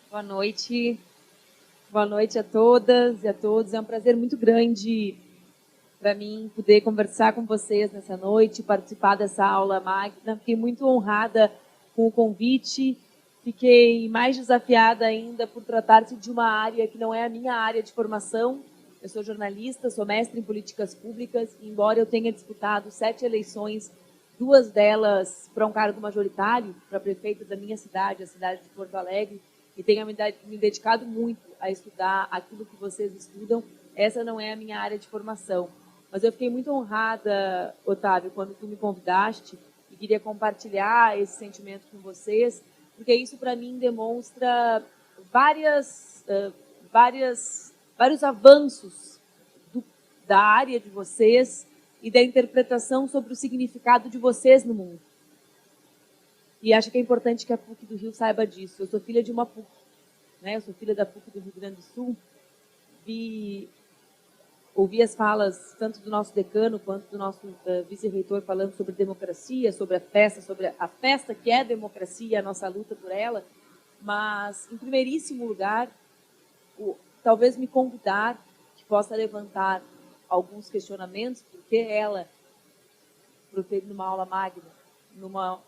Boa noite. Boa noite a todas e a todos. É um prazer muito grande para mim poder conversar com vocês nessa noite, participar dessa aula magna. Fiquei muito honrada com o convite. Fiquei mais desafiada ainda por tratar-se de uma área que não é a minha área de formação. Eu sou jornalista, sou mestre em políticas públicas, e embora eu tenha disputado 7 eleições, 2 delas para um cargo majoritário, para prefeito da minha cidade, a cidade de Porto Alegre, e tenha me dedicado muito a estudar aquilo que vocês estudam, essa não é a minha área de formação. Mas eu fiquei muito honrada, Otávio, quando tu me convidaste, e queria compartilhar esse sentimento com vocês, porque isso, para mim, demonstra vários avanços da área de vocês e da interpretação sobre o significado de vocês no mundo. E acho que é importante que a PUC do Rio saiba disso. Eu sou filha de uma PUC, né? Eu sou filha da PUC do Rio Grande do Sul. Ouvi as falas tanto do nosso decano quanto do nosso vice-reitor falando sobre democracia, sobre a festa que é a democracia, a nossa luta por ela. Mas, em primeiríssimo lugar, talvez me convidar que possa levantar alguns questionamentos, porque ela profere numa aula magna, numa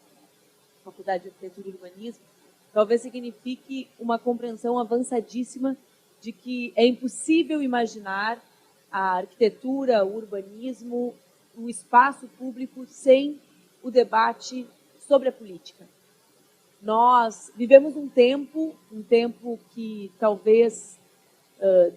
faculdade de arquitetura e urbanismo, talvez signifique uma compreensão avançadíssima de que é impossível imaginar a arquitetura, o urbanismo, o espaço público sem o debate sobre a política. Nós vivemos um tempo que talvez,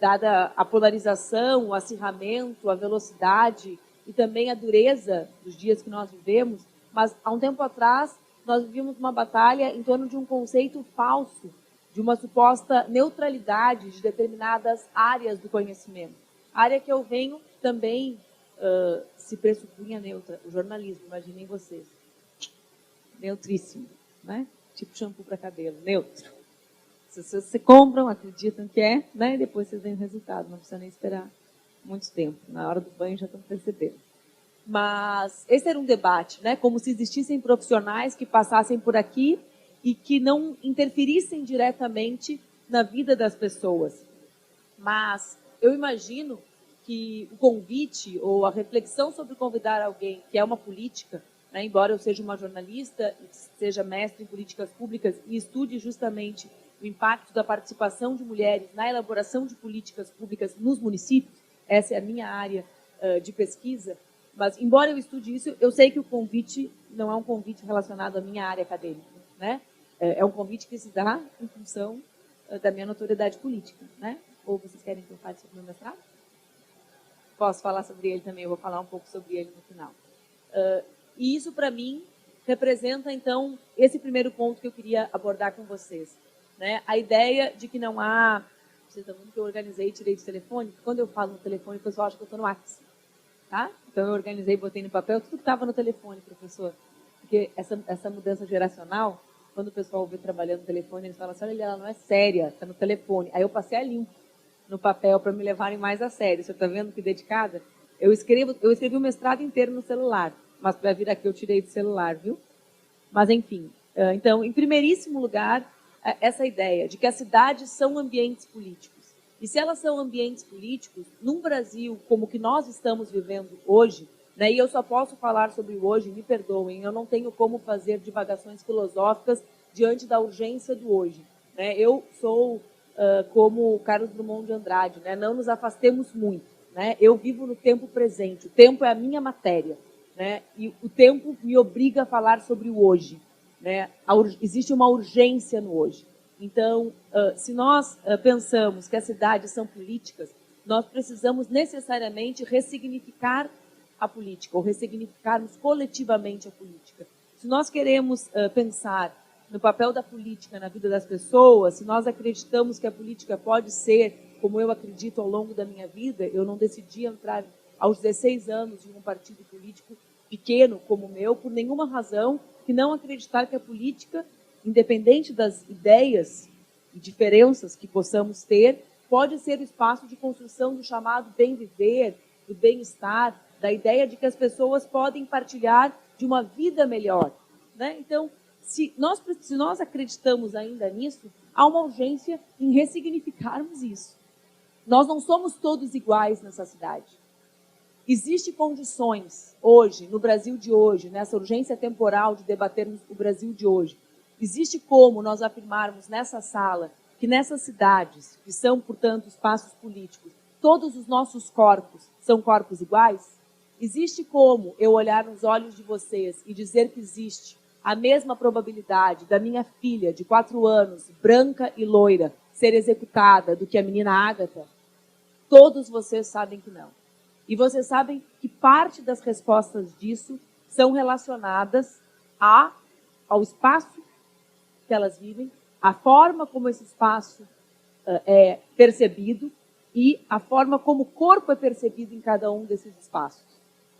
dada a polarização, o acirramento, a velocidade e também a dureza dos dias que nós vivemos, mas há um tempo atrás nós vivíamos uma batalha em torno de um conceito falso, de uma suposta neutralidade de determinadas áreas do conhecimento. A área que eu venho também se pressupunha neutra, o jornalismo, imaginem vocês. Neutríssimo, né? Tipo shampoo para cabelo, neutro. Se vocês compram, acreditam que é, né? E depois vocês veem o resultado, não precisa nem esperar muito tempo. Na hora do banho já estão percebendo. Mas esse era um debate, né? Como se existissem profissionais que passassem por aqui e que não interferissem diretamente na vida das pessoas. Mas eu imagino que o convite ou a reflexão sobre convidar alguém que é uma política, né, embora eu seja uma jornalista e seja mestre em políticas públicas e estude justamente o impacto da participação de mulheres na elaboração de políticas públicas nos municípios, essa é a minha área de pesquisa, mas embora eu estude isso, eu sei que o convite não é um convite relacionado à minha área acadêmica, né? É um convite que se dá em função da minha notoriedade política, né? Ou vocês querem que eu fale sobre o meu mestrado? Posso falar sobre ele também, eu vou falar um pouco sobre ele no final. E isso, para mim, representa, então, esse primeiro ponto que eu queria abordar com vocês. Né? A ideia de que não há... Vocês estão vendo que eu organizei e tirei do telefone? Quando eu falo no telefone, o pessoal acha que eu estou no WhatsApp. Tá? Então, eu organizei e botei no papel tudo que estava no telefone, professor. Porque essa mudança geracional, quando o pessoal vê trabalhando no telefone, eles falam assim, olha, ela não é séria, está no telefone. Aí eu passei a limpo no papel para me levarem mais a sério. Você está vendo que dedicada? Eu escrevi o mestrado inteiro no celular, mas para vir aqui eu tirei do celular, viu? Mas, enfim. Então, em primeiríssimo lugar, essa ideia de que as cidades são ambientes políticos. E se elas são ambientes políticos, num Brasil como o que nós estamos vivendo hoje, né, e eu só posso falar sobre o hoje, me perdoem, eu não tenho como fazer divagações filosóficas diante da urgência do hoje. Né? Eu sou como Carlos Drummond de Andrade, né? Não nos afastemos muito. Né? Eu vivo no tempo presente, o tempo é a minha matéria. Né? E o tempo me obriga a falar sobre o hoje. Né? Existe uma urgência no hoje. Então, se nós pensamos que as cidades são políticas, nós precisamos necessariamente ressignificar a política, ou ressignificarmos coletivamente a política. Se nós queremos pensar no papel da política na vida das pessoas, se nós acreditamos que a política pode ser, como eu acredito ao longo da minha vida, eu não decidi entrar aos 16 anos de um partido político pequeno como o meu, por nenhuma razão, que não acreditar que a política, independente das ideias e diferenças que possamos ter, pode ser o espaço de construção do chamado bem-viver, do bem-estar, da ideia de que as pessoas podem partilhar de uma vida melhor. Né? Então, Se nós acreditamos ainda nisso, há uma urgência em ressignificarmos isso. Nós não somos todos iguais nessa cidade. Existem condições hoje, no Brasil de hoje, nessa urgência temporal de debatermos o Brasil de hoje, existe como nós afirmarmos nessa sala que nessas cidades, que são, portanto, espaços políticos, todos os nossos corpos são corpos iguais? Existe como eu olhar nos olhos de vocês e dizer que existe a mesma probabilidade da minha filha de 4 anos, branca e loira, ser executada do que a menina Ágata? Todos vocês sabem que não. E vocês sabem que parte das respostas disso são relacionadas ao espaço que elas vivem, a forma como esse espaço é percebido e a forma como o corpo é percebido em cada um desses espaços.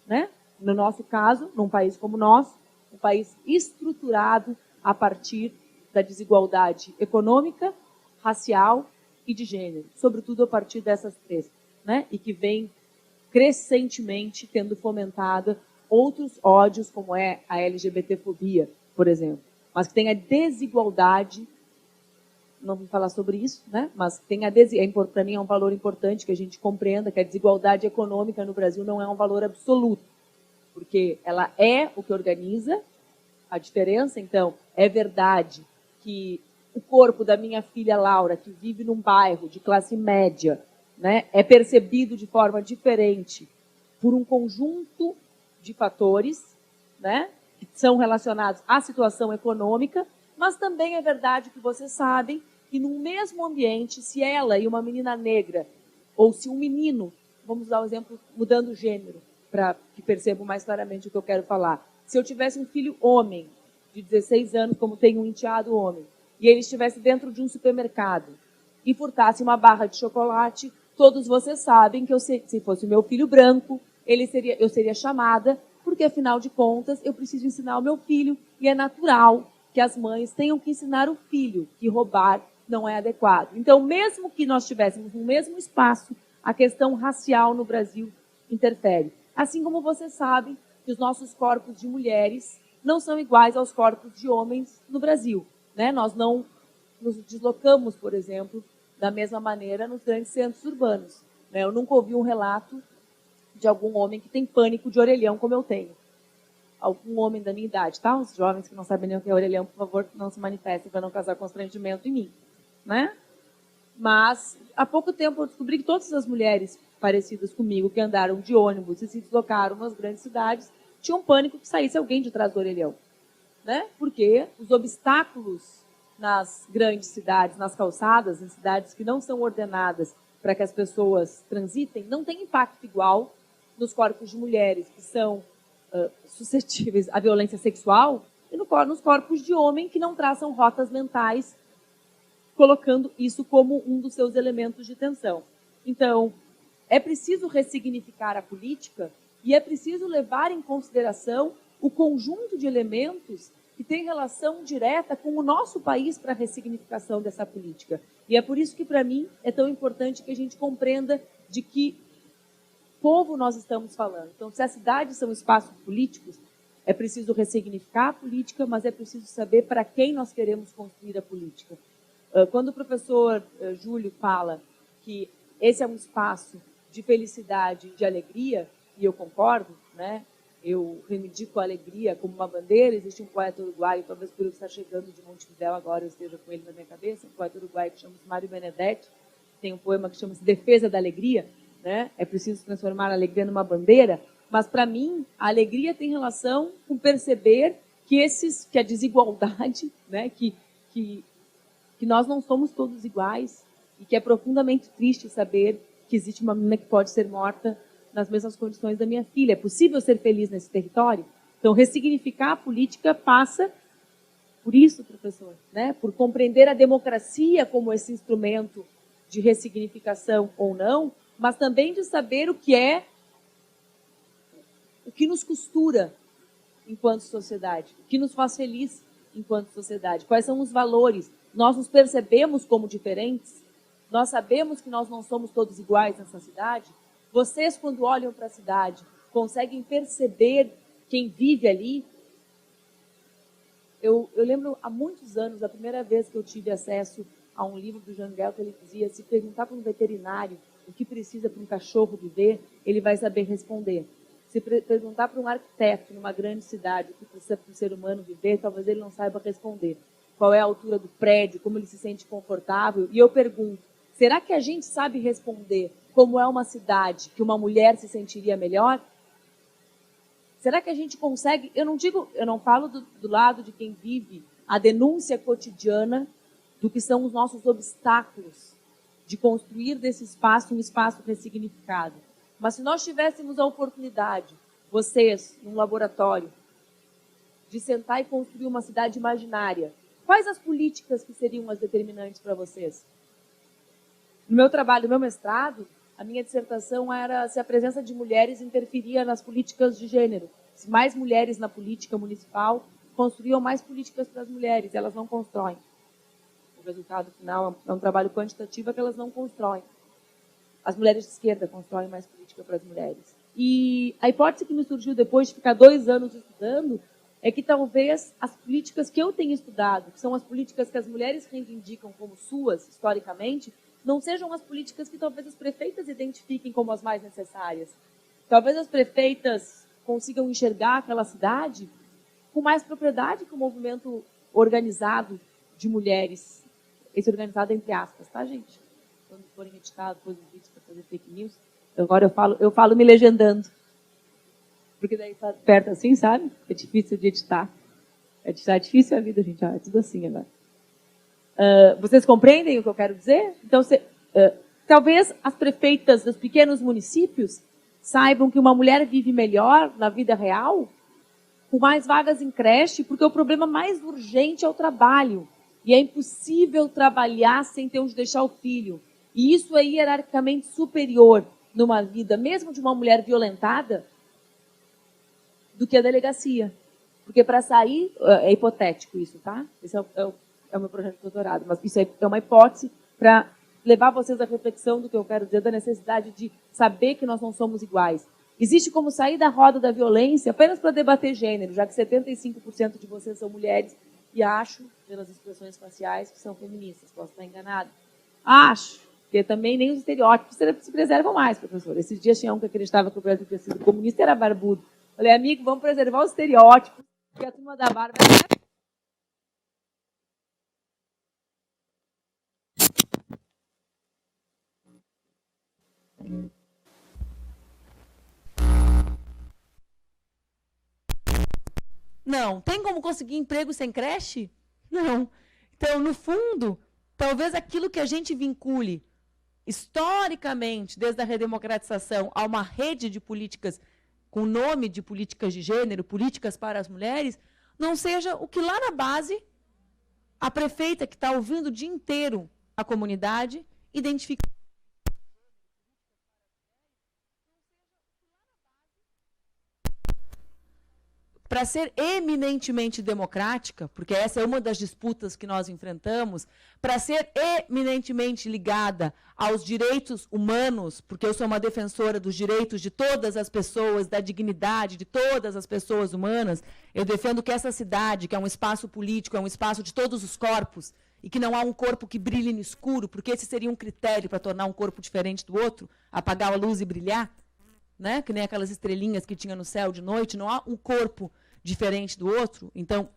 Né? No nosso caso, num país como o nosso, um país estruturado a partir da desigualdade econômica, racial e de gênero, sobretudo a partir dessas 3, né? E que vem crescentemente tendo fomentada outros ódios, como é a LGBTfobia, por exemplo, mas que tem a desigualdade, não vou falar sobre isso, né? Mas tem para mim é um valor importante que a gente compreenda que a desigualdade econômica no Brasil não é um valor absoluto, porque ela é o que organiza a diferença. Então, é verdade que o corpo da minha filha Laura, que vive num bairro de classe média, né, é percebido de forma diferente por um conjunto de fatores, né, que são relacionados à situação econômica, mas também é verdade que vocês sabem que no mesmo ambiente, se ela e uma menina negra, ou se um menino, vamos dar um exemplo mudando o gênero, para que percebam mais claramente o que eu quero falar. Se eu tivesse um filho homem, de 16 anos, como tem um enteado homem, e ele estivesse dentro de um supermercado e furtasse uma barra de chocolate, todos vocês sabem que se fosse o meu filho branco, eu seria chamada, porque, afinal de contas, eu preciso ensinar o meu filho, e é natural que as mães tenham que ensinar o filho que roubar não é adequado. Então, mesmo que nós estivéssemos no mesmo espaço, a questão racial no Brasil interfere. Assim como vocês sabem que os nossos corpos de mulheres não são iguais aos corpos de homens no Brasil. Né? Nós não nos deslocamos, por exemplo, da mesma maneira nos grandes centros urbanos. Né? Eu nunca ouvi um relato de algum homem que tem pânico de orelhão, como eu tenho. Algum homem da minha idade, tá? Os jovens que não sabem nem o que é orelhão, por favor, não se manifestem para não causar constrangimento em mim. Né? Mas, há pouco tempo, eu descobri que todas as mulheres parecidas comigo, que andaram de ônibus e se deslocaram nas grandes cidades, tinham pânico que saísse alguém de trás do orelhão. Né? Porque os obstáculos nas grandes cidades, nas calçadas, em cidades que não são ordenadas para que as pessoas transitem, não tem impacto igual nos corpos de mulheres que são suscetíveis à violência sexual e nos corpos de homem que não traçam rotas mentais, colocando isso como um dos seus elementos de tensão. Então, é preciso ressignificar a política e é preciso levar em consideração o conjunto de elementos que tem relação direta com o nosso país para a ressignificação dessa política. E é por isso que, para mim, é tão importante que a gente compreenda de que povo nós estamos falando. Então, se as cidades são espaços políticos, é preciso ressignificar a política, mas é preciso saber para quem nós queremos construir a política. Quando o professor Júlio fala que esse é um espaço de felicidade e de alegria, e eu concordo, né? Eu reivindico a alegria como uma bandeira. Existe um poeta uruguaio, talvez por eu estar chegando de Montevidéu agora eu esteja com ele na minha cabeça, um poeta uruguaio que chama-se Mário Benedetti, tem um poema que chama-se Defesa da Alegria, né? É preciso transformar a alegria numa bandeira, mas para mim a alegria tem relação com perceber que a desigualdade, né? que nós não somos todos iguais e que é profundamente triste saber que existe uma menina que pode ser morta nas mesmas condições da minha filha. É possível ser feliz nesse território? Então, ressignificar a política passa por isso, professor, né? Por compreender a democracia como esse instrumento de ressignificação ou não, mas também de saber o que nos costura enquanto sociedade, o que nos faz feliz enquanto sociedade, quais são os valores. Nós nos percebemos como diferentes? Nós sabemos que nós não somos todos iguais nessa cidade? Vocês, quando olham para a cidade, conseguem perceber quem vive ali? Eu lembro, há muitos anos, a primeira vez que eu tive acesso a um livro do Jean Gehl, que ele dizia, se perguntar para um veterinário o que precisa para um cachorro viver, ele vai saber responder. Se perguntar para um arquiteto numa grande cidade o que precisa para um ser humano viver, talvez ele não saiba responder. Qual é a altura do prédio, como ele se sente confortável. E eu pergunto, será que a gente sabe responder como é uma cidade que uma mulher se sentiria melhor? Será que a gente consegue? Eu não falo do lado de quem vive a denúncia cotidiana do que são os nossos obstáculos de construir desse espaço um espaço ressignificado. Mas se nós tivéssemos a oportunidade, vocês, num laboratório, de sentar e construir uma cidade imaginária, quais as políticas que seriam as determinantes para vocês? No meu trabalho, no meu mestrado, a minha dissertação era se a presença de mulheres interferia nas políticas de gênero. Se mais mulheres na política municipal construíam mais políticas para as mulheres, elas não constroem. O resultado final é um trabalho quantitativo que elas não constroem. As mulheres de esquerda constroem mais política para as mulheres. E a hipótese que me surgiu depois de ficar 2 anos estudando é que talvez as políticas que eu tenho estudado, que são as políticas que as mulheres reivindicam como suas, historicamente, não sejam as políticas que talvez as prefeitas identifiquem como as mais necessárias. Talvez as prefeitas consigam enxergar aquela cidade com mais propriedade que o movimento organizado de mulheres. Esse organizado entre aspas, tá, gente? Quando forem editados depois os vídeos para fazer fake news, agora eu falo me legendando. Porque daí tá perto assim, sabe? É difícil de editar. É difícil a vida, gente. É tudo assim agora. Vocês compreendem o que eu quero dizer? Então, talvez as prefeitas dos pequenos municípios saibam que uma mulher vive melhor na vida real, com mais vagas em creche, porque o problema mais urgente é o trabalho. E é impossível trabalhar sem ter onde deixar o filho. E isso é hierarquicamente superior numa vida, mesmo de uma mulher violentada, do que a delegacia. Porque para sair, é hipotético isso, tá? Esse é o meu projeto de doutorado, mas isso é uma hipótese para levar vocês à reflexão do que eu quero dizer, da necessidade de saber que nós não somos iguais. Existe como sair da roda da violência apenas para debater gênero, já que 75% de vocês são mulheres e acho, pelas expressões faciais, que são feministas. Posso estar enganado? Acho, porque também nem os estereótipos se preservam mais, professor. Esses dias tinha um que acreditava que o Brasil tinha sido comunista e era barbudo. Falei, amigo, vamos preservar os estereótipos, porque a turma da barba é... Não. Tem como conseguir emprego sem creche? Não. Então, no fundo, talvez aquilo que a gente vincule historicamente, desde a redemocratização, a uma rede de políticas com nome de políticas de gênero, políticas para as mulheres, não seja o que lá na base a prefeita que está ouvindo o dia inteiro a comunidade identifica. Para ser eminentemente democrática, porque essa é uma das disputas que nós enfrentamos, para ser eminentemente ligada aos direitos humanos, porque eu sou uma defensora dos direitos de todas as pessoas, da dignidade de todas as pessoas humanas, eu defendo que essa cidade, que é um espaço político, é um espaço de todos os corpos, e que não há um corpo que brilhe no escuro, porque esse seria um critério para tornar um corpo diferente do outro, apagar a luz e brilhar, né? Que nem aquelas estrelinhas que tinha no céu de noite, não há um corpo diferente do outro. Então,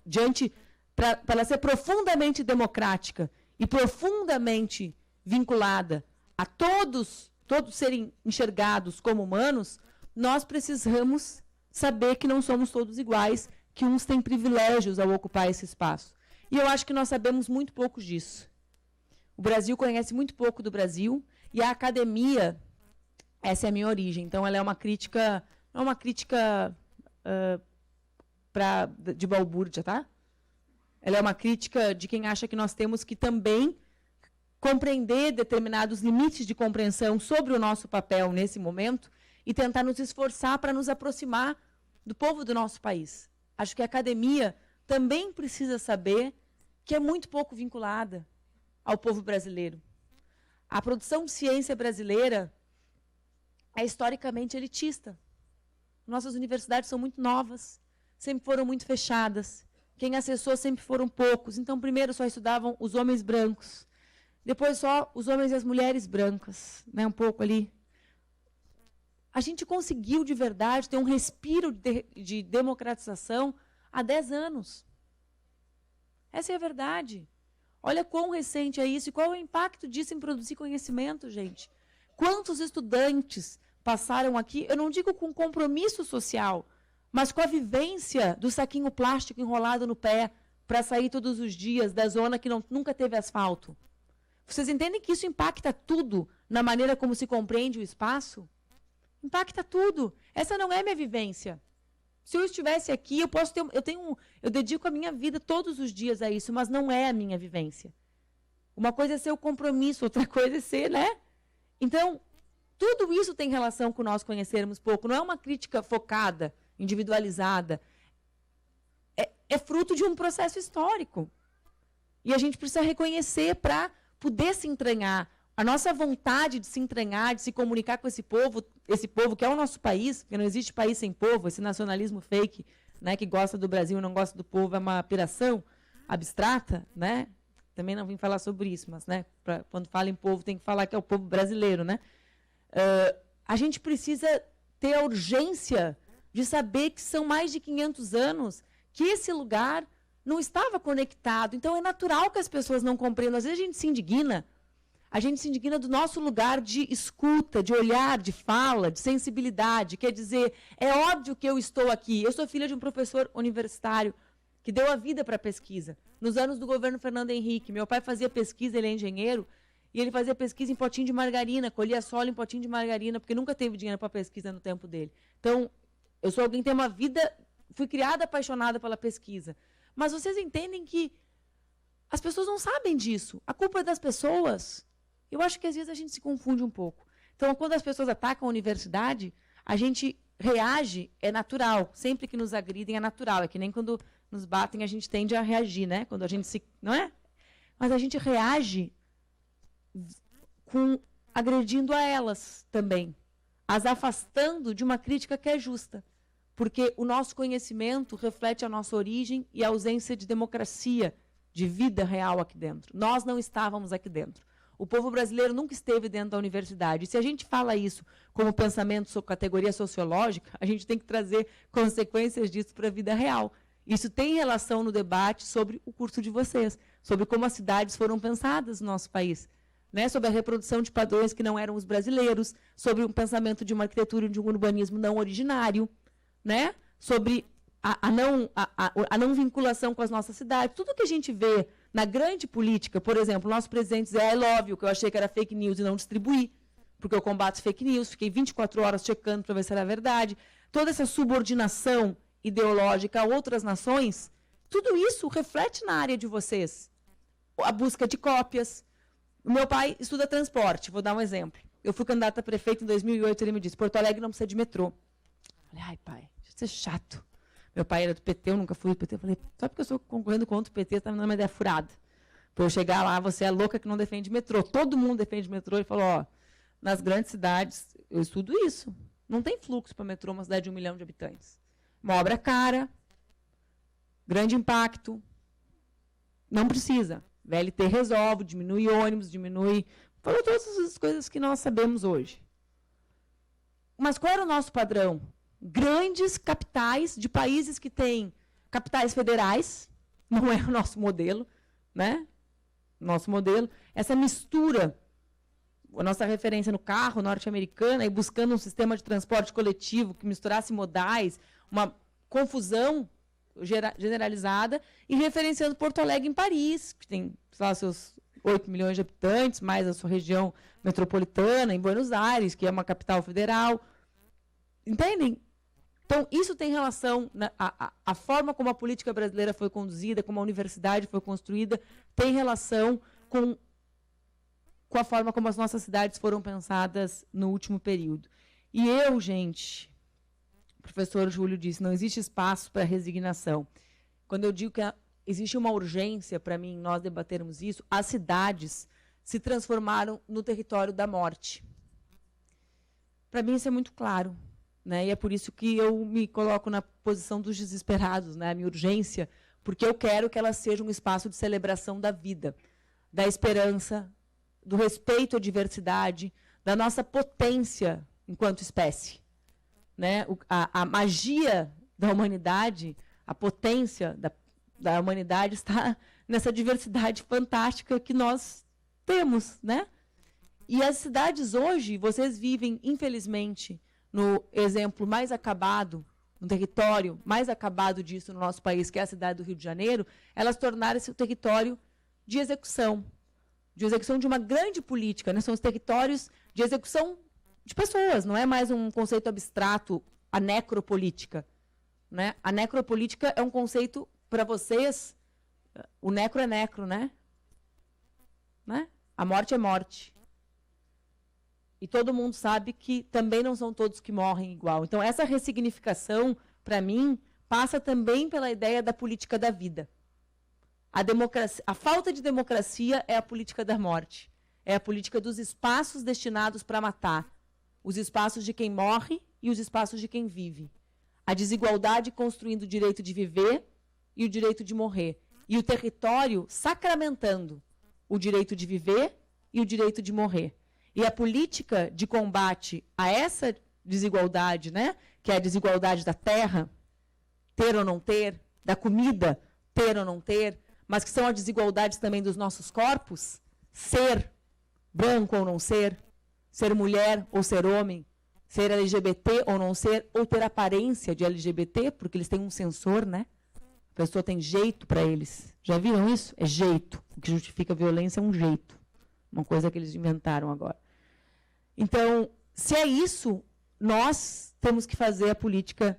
para ela ser profundamente democrática e profundamente vinculada a todos serem enxergados como humanos, nós precisamos saber que não somos todos iguais, que uns têm privilégios ao ocupar esse espaço. E eu acho que nós sabemos muito pouco disso. O Brasil conhece muito pouco do Brasil, e a academia, essa é a minha origem, então ela é uma crítica, não é uma crítica de balbúrdia, tá? Ela é uma crítica de quem acha que nós temos que também compreender determinados limites de compreensão sobre o nosso papel nesse momento e tentar nos esforçar para nos aproximar do povo do nosso país. Acho que a academia também precisa saber que é muito pouco vinculada ao povo brasileiro. A produção de ciência brasileira é historicamente elitista. Nossas universidades são muito novas, sempre foram muito fechadas. quem acessou sempre foram poucos. Então, primeiro só estudavam os homens brancos, depois só os homens e as mulheres brancas, né, um pouco ali. A gente conseguiu, de verdade, ter um respiro de democratização há 10 anos. Essa é a verdade. Olha quão recente é isso e qual é o impacto disso em produzir conhecimento, gente. Quantos estudantes passaram aqui, eu não digo com compromisso social, mas com a vivência do saquinho plástico enrolado no pé para sair todos os dias da zona que nunca teve asfalto. Vocês entendem que isso impacta tudo na maneira como se compreende o espaço? Impacta tudo. Essa não é minha vivência. Se eu estivesse aqui, eu dedico a minha vida todos os dias a isso, mas não é a minha vivência. Uma coisa é ser o compromisso, outra coisa é ser, né? Então, tudo isso tem relação com nós conhecermos pouco. Não é uma crítica focada, individualizada. É fruto de um processo histórico. E a gente precisa reconhecer para poder se entranhar. A nossa vontade de se entranhar, de se comunicar com esse povo que é o nosso país, porque não existe país sem povo, esse nacionalismo fake, né, que gosta do Brasil e não gosta do povo, é uma piração abstrata, né? Também não vim falar sobre isso, mas, né, quando fala em povo, tem que falar que é o povo brasileiro, né? A gente precisa ter a urgência de saber que são mais de 500 anos que esse lugar não estava conectado. Então, é natural que as pessoas não compreendam. Às vezes, a gente se indigna. A gente se indigna do nosso lugar de escuta, de olhar, de fala, de sensibilidade. Quer dizer, é óbvio que eu estou aqui. Eu sou filha de um professor universitário que deu a vida para a pesquisa. Nos anos do governo Fernando Henrique, meu pai fazia pesquisa, ele é engenheiro, e ele fazia pesquisa em potinho de margarina, colhia solo em potinho de margarina, porque nunca teve dinheiro para pesquisa no tempo dele. Então, eu sou alguém que tem uma vida, fui criada apaixonada pela pesquisa. Mas vocês entendem que as pessoas não sabem disso. A culpa é das pessoas. Eu acho que às vezes a gente se confunde um pouco. Então, quando as pessoas atacam a universidade, a gente reage, é natural. Sempre que nos agridem é natural. É que nem quando nos batem, a gente tende a reagir, né? Quando a gente se... Não é? Mas a gente reage agredindo a elas também. As afastando de uma crítica que é justa. Porque o nosso conhecimento reflete a nossa origem e a ausência de democracia, de vida real aqui dentro. Nós não estávamos aqui dentro. O povo brasileiro nunca esteve dentro da universidade. E se a gente fala isso como pensamento sobre categoria sociológica, a gente tem que trazer consequências disso para a vida real. Isso tem relação no debate sobre o curso de vocês, sobre como as cidades foram pensadas no nosso país, né? Sobre a reprodução de padrões que não eram os brasileiros, sobre um pensamento de uma arquitetura e de um urbanismo não originário, né? Sobre a não vinculação com as nossas cidades. Tudo que a gente vê na grande política, por exemplo, o nosso presidente Zé I love you, que eu achei que era fake news e não distribuí, porque eu combato fake news, fiquei 24 horas checando para ver se era verdade. Toda essa subordinação ideológica a outras nações, tudo isso reflete na área de vocês. A busca de cópias. O meu pai estuda transporte, vou dar um exemplo. Eu fui candidata a prefeito em 2008, ele me disse, Porto Alegre não precisa de metrô. Eu falei, ai pai, isso é chato. Meu pai era do PT, eu nunca fui do PT. Eu falei, só porque eu estou concorrendo contra o PT, você está me dando uma ideia furada. Para eu chegar lá, você é louca que não defende metrô. Todo mundo defende metrô. Ele falou, ó, nas grandes cidades, eu estudo isso. Não tem fluxo para metrô, uma cidade de 1 milhão de habitantes. Uma obra cara, grande impacto. Não precisa. VLT resolve, diminui ônibus, diminui... Falou todas essas coisas que nós sabemos hoje. Mas qual era o nosso padrão? Grandes capitais de países que têm capitais federais, não é o nosso modelo, né? Nosso modelo, essa mistura, a nossa referência no carro norte-americana, e buscando um sistema de transporte coletivo que misturasse modais, uma confusão generalizada, e referenciando Porto Alegre em Paris, que tem, sei lá, seus 8 milhões de habitantes, mais a sua região metropolitana, em Buenos Aires, que é uma capital federal. Entendem? Então, isso tem relação, a forma como a política brasileira foi conduzida, como a universidade foi construída, tem relação com a forma como as nossas cidades foram pensadas no último período. E eu, gente, o professor Júlio disse, não existe espaço para resignação. Quando eu digo que existe uma urgência, para mim, nós debatermos isso, as cidades se transformaram no território da morte. Para mim, isso é muito claro. Né? E é por isso que eu me coloco na posição dos desesperados, né? A minha urgência porque eu quero que ela seja um espaço de celebração da vida, da esperança, do respeito à diversidade, da nossa potência enquanto espécie. Né? A magia da humanidade, a potência da humanidade está nessa diversidade fantástica que nós temos. Né? E as cidades hoje, vocês vivem, infelizmente, no exemplo mais acabado, no território mais acabado disso no nosso país, que é a cidade do Rio de Janeiro, elas tornaram-se o território de execução de uma grande política. Né? São os territórios de execução de pessoas, não é mais um conceito abstrato, a necropolítica. Né? A necropolítica é um conceito, para vocês, o necro é necro, né? A morte é morte. E todo mundo sabe que também não são todos que morrem igual. Então, essa ressignificação, para mim, passa também pela ideia da política da vida. A falta de democracia é a política da morte. É a política dos espaços destinados para matar. Os espaços de quem morre e os espaços de quem vive. A desigualdade construindo o direito de viver e o direito de morrer. E o território sacramentando o direito de viver e o direito de morrer. E a política de combate a essa desigualdade, né, que é a desigualdade da terra, ter ou não ter, da comida, ter ou não ter, mas que são as desigualdades também dos nossos corpos, ser branco ou não ser mulher ou ser homem, ser LGBT ou não ser, ou ter aparência de LGBT, porque eles têm um sensor, né? A pessoa tem jeito para eles. Já viram isso? É jeito. O que justifica a violência é um jeito. Uma coisa que eles inventaram agora. Então, se é isso, nós temos que fazer a política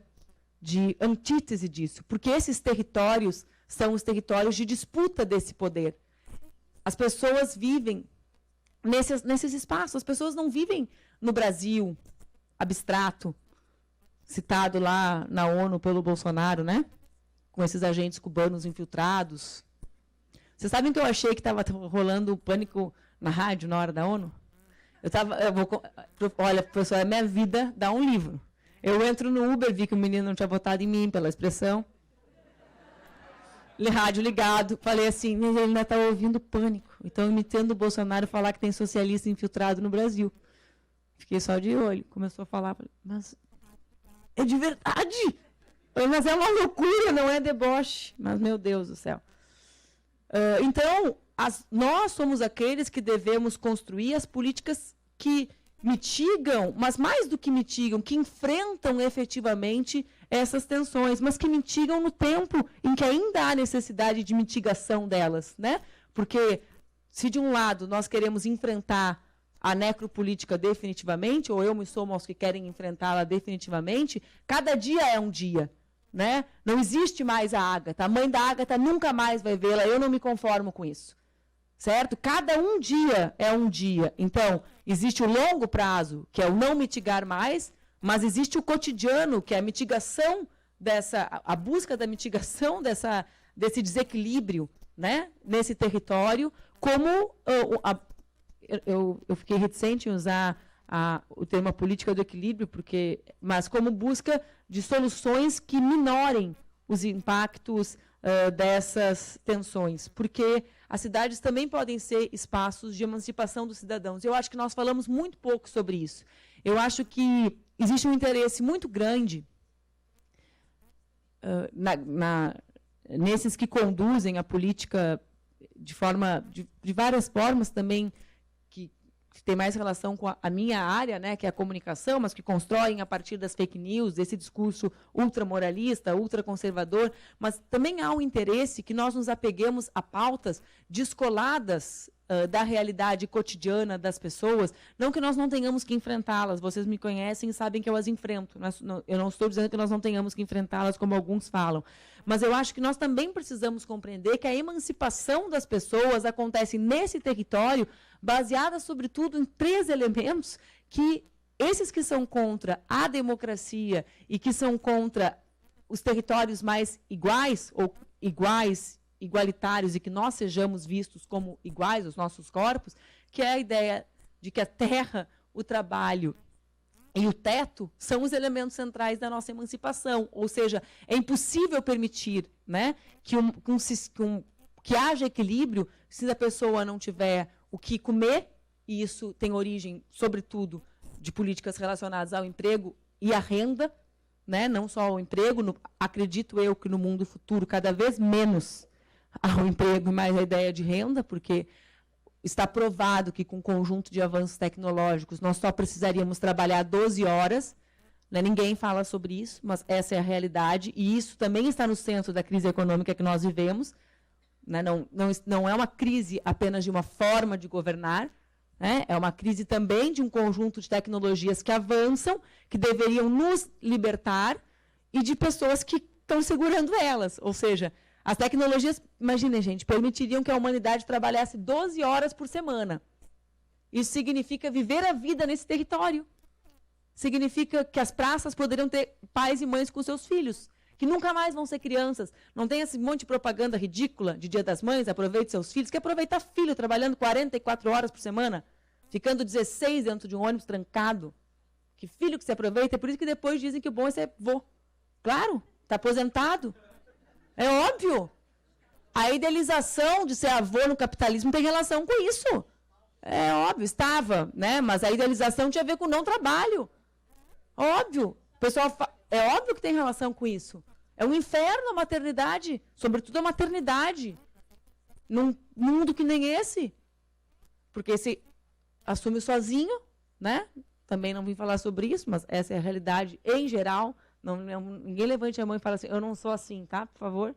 de antítese disso, porque esses territórios são os territórios de disputa desse poder. As pessoas vivem nesses espaços, as pessoas não vivem no Brasil abstrato, citado lá na ONU pelo Bolsonaro, né? Com esses agentes cubanos infiltrados. Vocês sabem que eu achei que estava rolando pânico na rádio na hora da ONU? Olha, professor, é minha vida dar um livro. Eu entro no Uber, vi que o menino não tinha votado em mim pela expressão. Rádio ligado, falei assim, ele ainda está ouvindo pânico. Então, imitando o Bolsonaro falar que tem socialista infiltrado no Brasil. Fiquei só de olho. Começou a falar, falei, mas é de verdade? Mas é uma loucura, não é deboche. Mas, meu Deus do céu. Então, nós somos aqueles que devemos construir as políticas que mitigam, mas mais do que mitigam, que enfrentam efetivamente essas tensões, mas que mitigam no tempo em que ainda há necessidade de mitigação delas. Né? Porque, se de um lado nós queremos enfrentar a necropolítica definitivamente, ou eu me somo aos que querem enfrentá-la definitivamente, cada dia é um dia. Né? Não existe mais a Ágata. A mãe da Ágata nunca mais vai vê-la. Eu não me conformo com isso. Certo? Cada um dia é um dia. Então, existe o longo prazo, que é o não mitigar mais, mas existe o cotidiano, que é a mitigação a busca da mitigação desse desequilíbrio, né? Nesse território, como eu fiquei reticente em usar o termo política do equilíbrio, mas como busca de soluções que minorem os impactos dessas tensões, porque as cidades também podem ser espaços de emancipação dos cidadãos. Eu acho que nós falamos muito pouco sobre isso. Eu acho que existe um interesse muito grande nesses que conduzem a política de várias formas também, que tem mais relação com a minha área, né, que é a comunicação, mas que constroem a partir das fake news, desse discurso ultramoralista, ultraconservador, mas também há um interesse que nós nos apeguemos a pautas descoladas da realidade cotidiana das pessoas, não que nós não tenhamos que enfrentá-las, vocês me conhecem e sabem que eu as enfrento, eu não estou dizendo que nós não tenhamos que enfrentá-las como alguns falam, mas eu acho que nós também precisamos compreender que a emancipação das pessoas acontece nesse território baseada, sobretudo, em 3 elementos que esses que são contra a democracia e que são contra os territórios mais iguais, ou igualitários, e que nós sejamos vistos como iguais, os nossos corpos, que é a ideia de que a terra, o trabalho, e o teto são os elementos centrais da nossa emancipação. Ou seja, é impossível permitir, né, que haja equilíbrio se a pessoa não tiver o que comer, e isso tem origem, sobretudo, de políticas relacionadas ao emprego e à renda, né, não só ao emprego, acredito eu que no mundo futuro cada vez menos ao emprego e mais a ideia de renda, porque está provado que com um conjunto de avanços tecnológicos nós só precisaríamos trabalhar 12 horas, né? Ninguém fala sobre isso, mas essa é a realidade, e isso também está no centro da crise econômica que nós vivemos, né? Não é uma crise apenas de uma forma de governar, né? É uma crise também de um conjunto de tecnologias que avançam, que deveriam nos libertar, e de pessoas que estão segurando elas, ou seja, as tecnologias, imaginem, gente, permitiriam que a humanidade trabalhasse 12 horas por semana. Isso significa viver a vida nesse território. Significa que as praças poderiam ter pais e mães com seus filhos, que nunca mais vão ser crianças. Não tem esse monte de propaganda ridícula de Dia das Mães, aproveite seus filhos, que aproveitar filho trabalhando 44 horas por semana, ficando 16 dentro de um ônibus trancado. Que filho que se aproveita, é por isso que depois dizem que o bom é ser vô. Claro, está aposentado. É óbvio. A idealização de ser avô no capitalismo tem relação com isso. É óbvio, estava, né? Mas a idealização tinha a ver com não trabalho. Óbvio. O pessoal é óbvio que tem relação com isso. É um inferno a maternidade, sobretudo a maternidade. Num mundo que nem esse. Porque esse assume sozinho, né? Também não vim falar sobre isso, mas essa é a realidade em geral. Ninguém levante a mão e fala assim, eu não sou assim, tá? Por favor.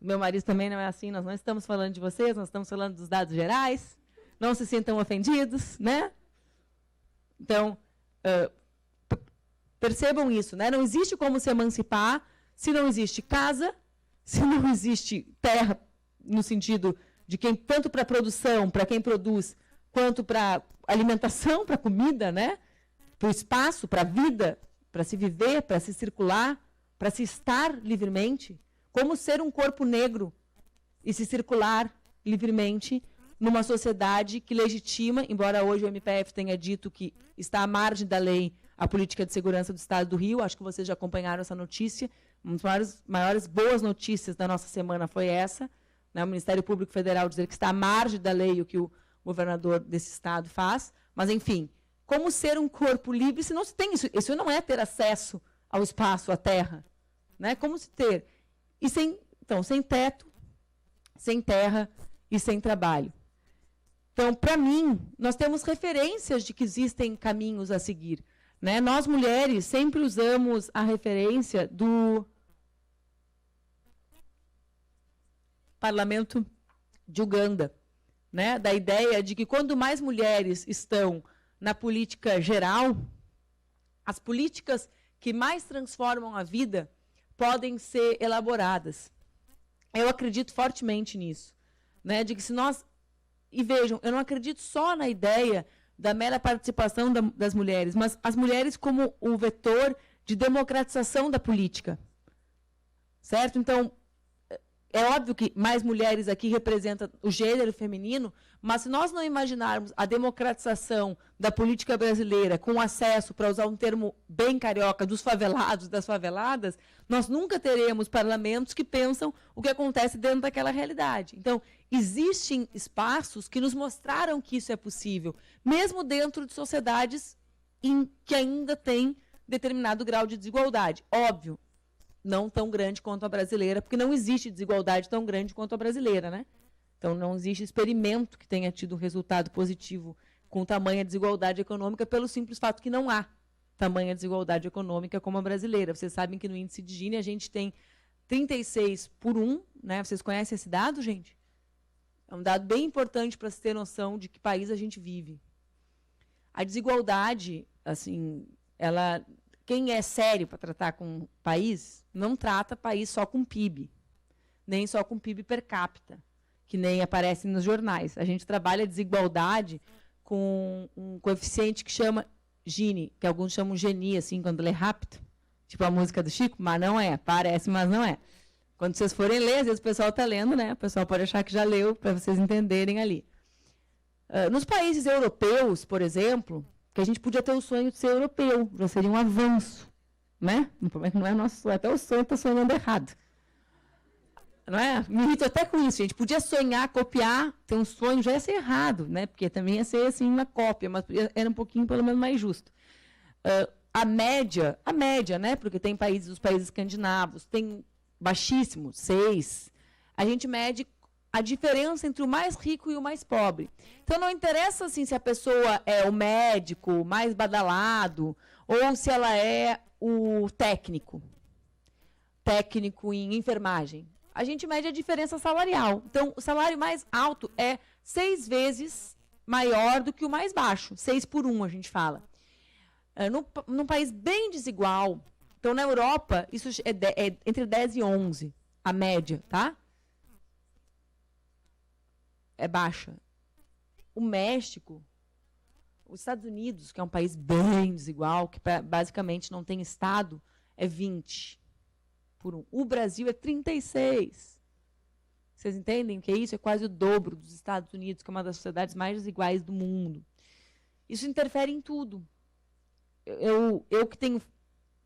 Meu marido também não é assim, nós não estamos falando de vocês, nós estamos falando dos dados gerais. Não se sintam ofendidos, né? Então, percebam isso, né? Não existe como se emancipar se não existe casa, se não existe terra, no sentido de quem, tanto para a produção, para quem produz, quanto para alimentação, para comida, né? Para o espaço, para a vida, para se viver, para se circular, para se estar livremente, como ser um corpo negro e se circular livremente numa sociedade que legitima, embora hoje o MPF tenha dito que está à margem da lei a política de segurança do Estado do Rio, acho que vocês já acompanharam essa notícia, uma das maiores boas notícias da nossa semana foi essa, né, o Ministério Público Federal dizer que está à margem da lei o que o governador desse estado faz, mas enfim, como ser um corpo livre se não se tem isso? Isso não é ter acesso ao espaço, à terra. Né? Como se ter? E sem teto, sem terra e sem trabalho. Então, para mim, nós temos referências de que existem caminhos a seguir. Né? Nós, mulheres, sempre usamos a referência do Parlamento de Uganda, né? Da ideia de que quando mais mulheres estão na política geral, as políticas que mais transformam a vida podem ser elaboradas. Eu acredito fortemente nisso. Né? De que se nós... E vejam, eu não acredito só na ideia da mera participação das mulheres, mas as mulheres como um vetor de democratização da política. Certo? Então, é óbvio que mais mulheres aqui representam o gênero feminino, mas se nós não imaginarmos a democratização da política brasileira com acesso, para usar um termo bem carioca, dos favelados, das faveladas, nós nunca teremos parlamentos que pensam o que acontece dentro daquela realidade. Então, existem espaços que nos mostraram que isso é possível, mesmo dentro de sociedades que ainda têm determinado grau de desigualdade. Óbvio, não tão grande quanto a brasileira, porque não existe desigualdade tão grande quanto a brasileira, né? Então, não existe experimento que tenha tido um resultado positivo com tamanha desigualdade econômica, pelo simples fato que não há tamanha desigualdade econômica como a brasileira. Vocês sabem que no índice de Gini a gente tem 36 por 1, né? Vocês conhecem esse dado, gente? É um dado bem importante para se ter noção de que país a gente vive. A desigualdade, assim, ela... Quem é sério para tratar com um país, não trata país só com PIB, nem só com PIB per capita, que nem aparece nos jornais. A gente trabalha a desigualdade com um coeficiente que chama Gini, que alguns chamam Geni, assim, quando lê rápido, tipo a música do Chico, mas não é, parece, mas não é. Quando vocês forem ler, às vezes o pessoal está lendo, né? O pessoal pode achar que já leu, para vocês entenderem ali. Nos países europeus, por exemplo, que a gente podia ter o sonho de ser europeu, já seria um avanço, né? Não é nosso sonho, até o sonho está sonhando errado. Não é? Me irrito até com isso, gente. Podia sonhar, copiar, ter um sonho, já ia ser errado, né? Porque também ia ser assim uma cópia, mas era um pouquinho, pelo menos, mais justo. A média, né? Porque tem países, os países escandinavos, tem baixíssimo, 6. A gente mede a diferença entre o mais rico e o mais pobre. Então, não interessa assim, se a pessoa é o médico mais badalado ou se ela é o técnico em enfermagem. A gente mede a diferença salarial. Então, o salário mais alto é 6 vezes maior do que o mais baixo. 6 por 1, a gente fala. Num país bem desigual, então, na Europa, isso é entre 10 e 11, a média, tá? É baixa. O México, os Estados Unidos, que é um país bem desigual, que basicamente não tem Estado, é 20 por 1. O Brasil é 36. Vocês entendem o que é isso? É quase o dobro dos Estados Unidos, que é uma das sociedades mais desiguais do mundo. Isso interfere em tudo. Eu que tenho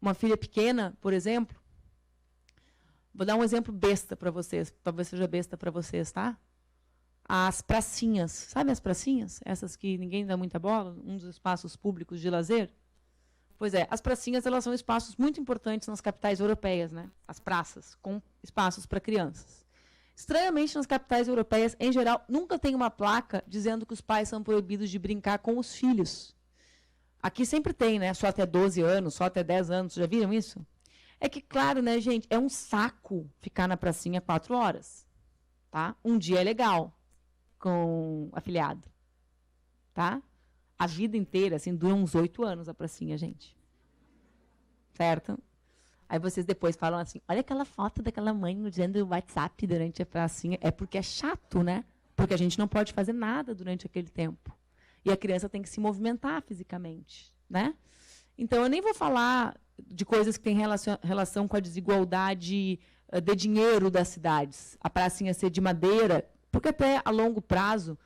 uma filha pequena, por exemplo, vou dar um exemplo besta para vocês, talvez seja besta para vocês, tá? As pracinhas, sabe as pracinhas? Essas que ninguém dá muita bola, um dos espaços públicos de lazer? Pois é, as pracinhas, elas são espaços muito importantes nas capitais europeias, né? As praças, com espaços para crianças. Estranhamente, nas capitais europeias, em geral, nunca tem uma placa dizendo que os pais são proibidos de brincar com os filhos. Aqui sempre tem, né? Só até 12 anos, só até 10 anos. Já viram isso? É que, claro, né, gente, é um saco ficar na pracinha 4 horas. Tá? Um dia é legal com afilhado. Tá? A vida inteira, assim, dura uns 8 anos a pracinha, gente. Certo? Aí vocês depois falam assim, olha aquela foto daquela mãe dizendo o WhatsApp durante a pracinha. É porque é chato, né? Porque a gente não pode fazer nada durante aquele tempo. E a criança tem que se movimentar fisicamente, né? Então, eu nem vou falar de coisas que têm relação com a desigualdade de dinheiro das cidades. A pracinha ser de madeira, porque até a longo prazo,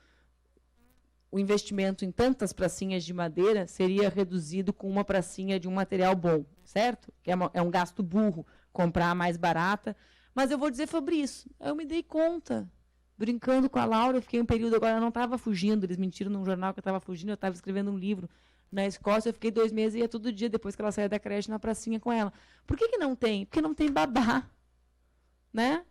o investimento em tantas pracinhas de madeira seria reduzido com uma pracinha de um material bom, certo? Que é um gasto burro comprar a mais barata. Mas eu vou dizer sobre isso. Eu me dei conta. Brincando com a Laura, eu fiquei um período, agora eu não estava fugindo, eles mentiram num jornal que eu estava fugindo, eu estava escrevendo um livro na Escócia, eu fiquei 2 meses e ia todo dia, depois que ela saía da creche, na pracinha com ela. Por que não tem? Porque não tem babá, né?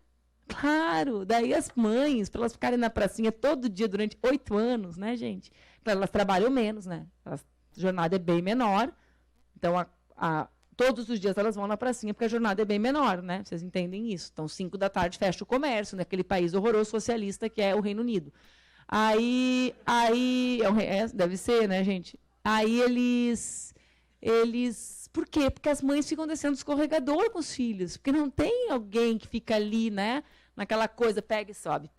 Claro, daí as mães, para elas ficarem na pracinha todo dia durante 8 anos, né, gente? Elas trabalham menos, né? A jornada é bem menor, então todos os dias elas vão na pracinha, porque a jornada é bem menor, né? Vocês entendem isso. Então, 5 da tarde fecha o comércio, naquele país horroroso socialista que é o Reino Unido. Aí deve ser, né, gente? Aí eles... Por quê? Porque as mães ficam descendo o escorregador com os filhos, porque não tem alguém que fica ali, né? Naquela coisa, pega e sobe,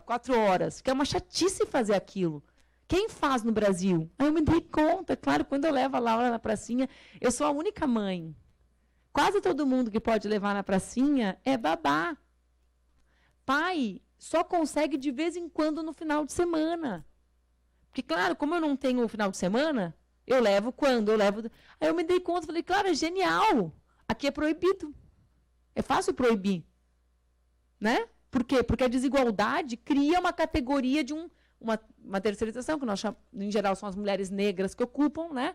4 horas. Que é uma chatice fazer aquilo. Quem faz no Brasil? Aí eu me dei conta, claro, quando eu levo a Laura na pracinha, eu sou a única mãe. Quase todo mundo que pode levar na pracinha é babá. Pai só consegue de vez em quando no final de semana. Porque, claro, como eu não tenho o final de semana, eu levo quando? Aí eu me dei conta, falei, claro, é genial. Aqui é proibido. É fácil proibir. Né? Por quê? Porque a desigualdade cria uma categoria de uma terceirização, que nós chamamos, em geral, são as mulheres negras que ocupam, né?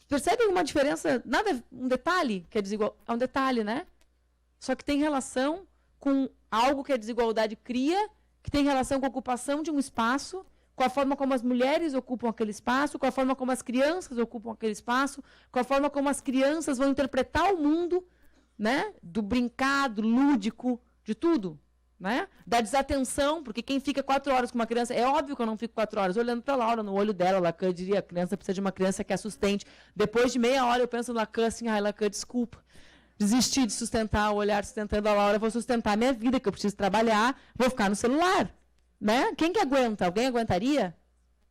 Percebem uma diferença? Um detalhe que é desigual. É um detalhe, né? Só que tem relação com algo que a desigualdade cria, que tem relação com a ocupação de um espaço, com a forma como as mulheres ocupam aquele espaço, com a forma como as crianças ocupam aquele espaço, com a forma como as crianças vão interpretar o mundo, né? Do brincar, do lúdico, de tudo. Né? Da desatenção, porque quem fica 4 horas com uma criança, é óbvio que eu não fico 4 horas olhando para a Laura, no olho dela, Lacan diria, a criança precisa de uma criança que a sustente. Depois de meia hora eu penso no Lacan assim, Lacan, desculpa, desisti de sustentar o olhar sustentando a Laura, vou sustentar a minha vida, que eu preciso trabalhar, vou ficar no celular. Né? Quem que aguenta? Alguém aguentaria?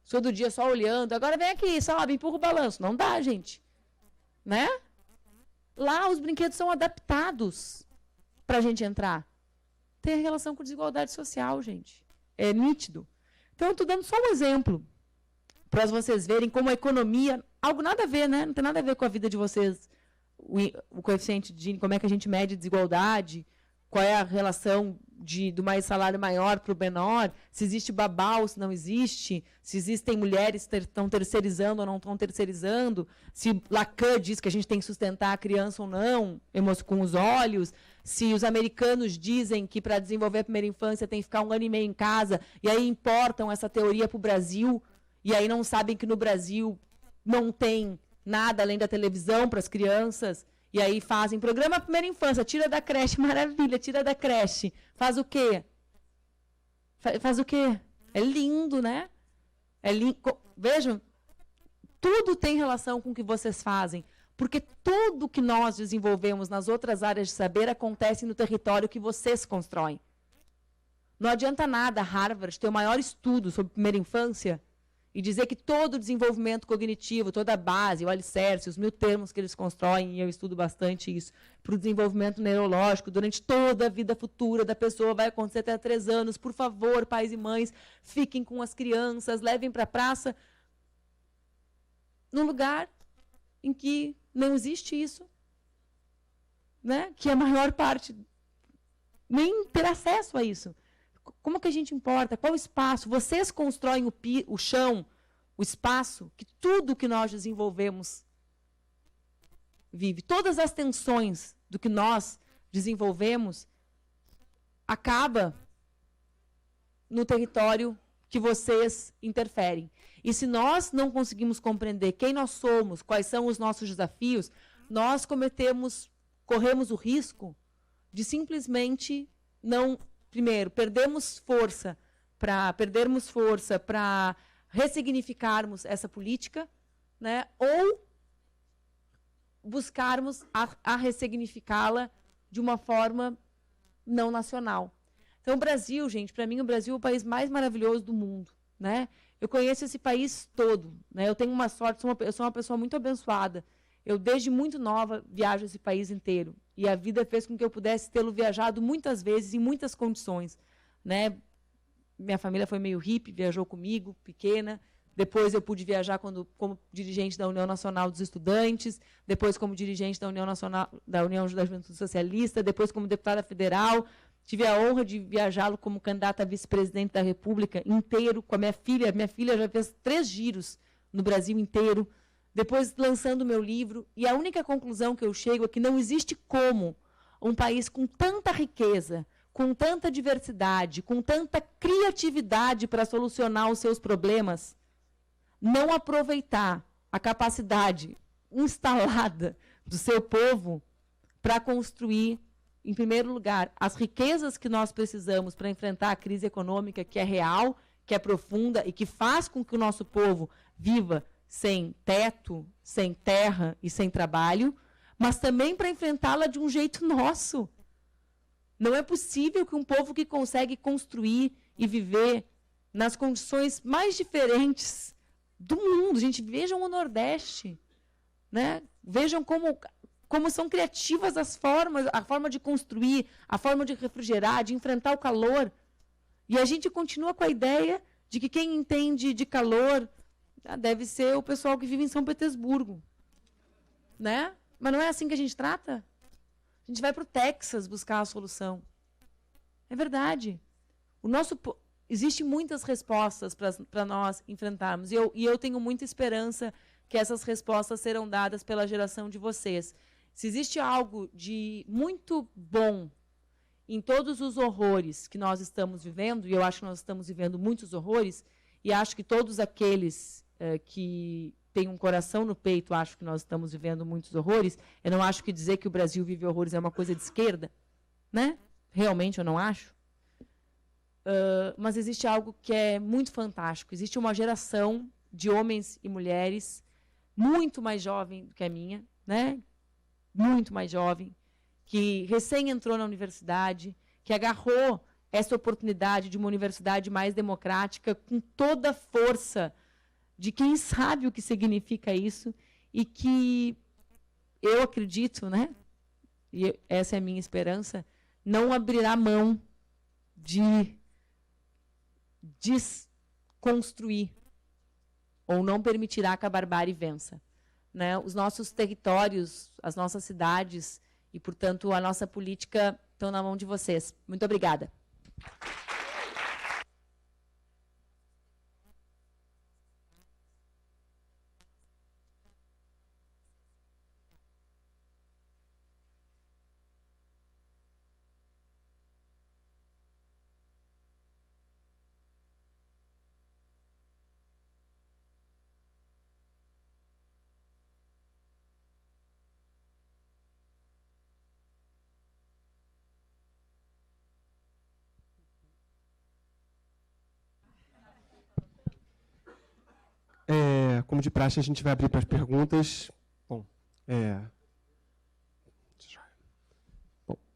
Todo dia só olhando, agora vem aqui, sobe, empurra o balanço. Não dá, gente. Né? Lá os brinquedos são adaptados para a gente entrar. Tem relação com desigualdade social, gente. É nítido. Então, eu estou dando só um exemplo. para vocês verem como a economia, algo nada a ver, né? Não tem nada a ver com a vida de vocês, o coeficiente de Gini, como é que a gente mede desigualdade, qual é a relação do mais salário maior para o menor, se existe babá ou se não existe, se existem mulheres que estão terceirizando ou não estão terceirizando, se Lacan diz que a gente tem que sustentar a criança ou não, com os olhos, se os americanos dizem que para desenvolver a primeira infância tem que ficar 1 ano e meio em casa, e aí importam essa teoria para o Brasil, e aí não sabem que no Brasil não tem nada além da televisão para as crianças, e aí fazem programa primeira infância, tira da creche, maravilha, tira da creche. Faz o quê? Faz o quê? É lindo, né? É lindo. Vejam, tudo tem relação com o que vocês fazem, porque tudo que nós desenvolvemos nas outras áreas de saber acontece no território que vocês constroem. Não adianta nada Harvard ter o maior estudo sobre primeira infância e dizer que todo o desenvolvimento cognitivo, toda a base, o alicerce, os 1000 termos que eles constroem, e eu estudo bastante isso, para o desenvolvimento neurológico, durante toda a vida futura da pessoa, vai acontecer até 3 anos. Por favor, pais e mães, fiquem com as crianças, levem para a praça, num lugar em que não existe isso, né? Que a maior parte nem ter acesso a isso. Como que a gente importa? Qual o espaço? Vocês constroem o chão, o espaço, que tudo que nós desenvolvemos vive. Todas as tensões do que nós desenvolvemos acaba no território que vocês interferem. E se nós não conseguimos compreender quem nós somos, quais são os nossos desafios, nós corremos o risco de simplesmente não... Primeiro, perdermos força para ressignificarmos essa política, né? Ou buscarmos a ressignificá-la de uma forma não nacional. Então, o Brasil, gente, para mim, o Brasil é o país mais maravilhoso do mundo, né? Eu conheço esse país todo, né? Eu tenho uma sorte, eu sou uma pessoa muito abençoada. Eu, desde muito nova, viajo esse país inteiro. E a vida fez com que eu pudesse tê-lo viajado muitas vezes, em muitas condições, né? Minha família foi meio hippie, viajou comigo, pequena. Depois eu pude viajar como dirigente da União Nacional dos Estudantes, depois como dirigente da União Nacional, da União da Juventude Socialista, depois como deputada federal. Tive a honra de viajá-lo como candidata a vice-presidente da República inteiro, com a minha filha. Minha filha já fez 3 giros no Brasil inteiro. Depois lançando o meu livro, e a única conclusão que eu chego é que não existe como um país com tanta riqueza, com tanta diversidade, com tanta criatividade para solucionar os seus problemas, não aproveitar a capacidade instalada do seu povo para construir, em primeiro lugar, as riquezas que nós precisamos para enfrentar a crise econômica, que é real, que é profunda e que faz com que o nosso povo viva sem teto, sem terra e sem trabalho, mas também para enfrentá-la de um jeito nosso. Não é possível que um povo que consegue construir e viver nas condições mais diferentes do mundo, gente, vejam o Nordeste, né? Vejam como são criativas as formas, a forma de construir, a forma de refrigerar, de enfrentar o calor. E a gente continua com a ideia de que quem entende de calor deve ser o pessoal que vive em São Petersburgo, né? Mas não é assim que a gente trata? A gente vai para o Texas buscar a solução. É verdade. Existem muitas respostas para nós enfrentarmos. E eu tenho muita esperança que essas respostas serão dadas pela geração de vocês. Se existe algo de muito bom em todos os horrores que nós estamos vivendo, e eu acho que nós estamos vivendo muitos horrores, e acho que todos aqueles que têm um coração no peito acham que nós estamos vivendo muitos horrores. Eu não acho que dizer que o Brasil vive horrores é uma coisa de esquerda, né? Realmente eu não acho. Mas existe algo que é muito fantástico. Existe uma geração de homens e mulheres muito mais jovem do que a minha, né? Muito mais jovem, que recém entrou na universidade, que agarrou essa oportunidade de uma universidade mais democrática com toda a força de quem sabe o que significa isso e que eu acredito, né? E essa é a minha esperança, não abrirá mão de desconstruir ou não permitirá que a barbárie vença. Né? Os nossos territórios, as nossas cidades e, portanto, a nossa política estão na mão de vocês. Muito obrigada. Como de praxe, a gente vai abrir para as perguntas. Bom,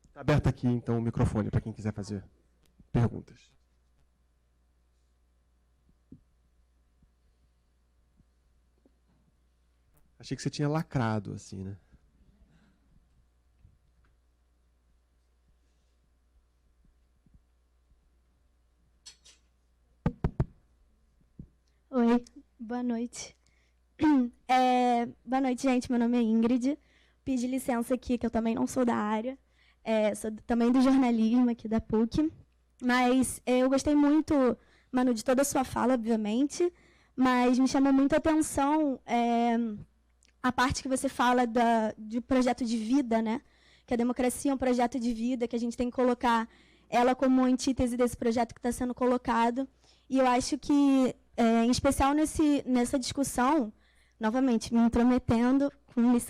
está aberto aqui, então, o microfone para quem quiser fazer perguntas. Achei que você tinha lacrado, assim, né? Oi, boa noite. Boa noite, gente. Meu nome é Ingrid. Pedi licença aqui, que eu também não sou da área. Sou também do jornalismo aqui da PUC. Mas eu gostei muito, Manu, de toda a sua fala, obviamente. Mas me chamou muito a atenção a parte que você fala de projeto de vida, né? Que a democracia é um projeto de vida, que a gente tem que colocar ela como antítese desse projeto que está sendo colocado. E eu acho que, em especial nessa discussão, novamente, me intrometendo,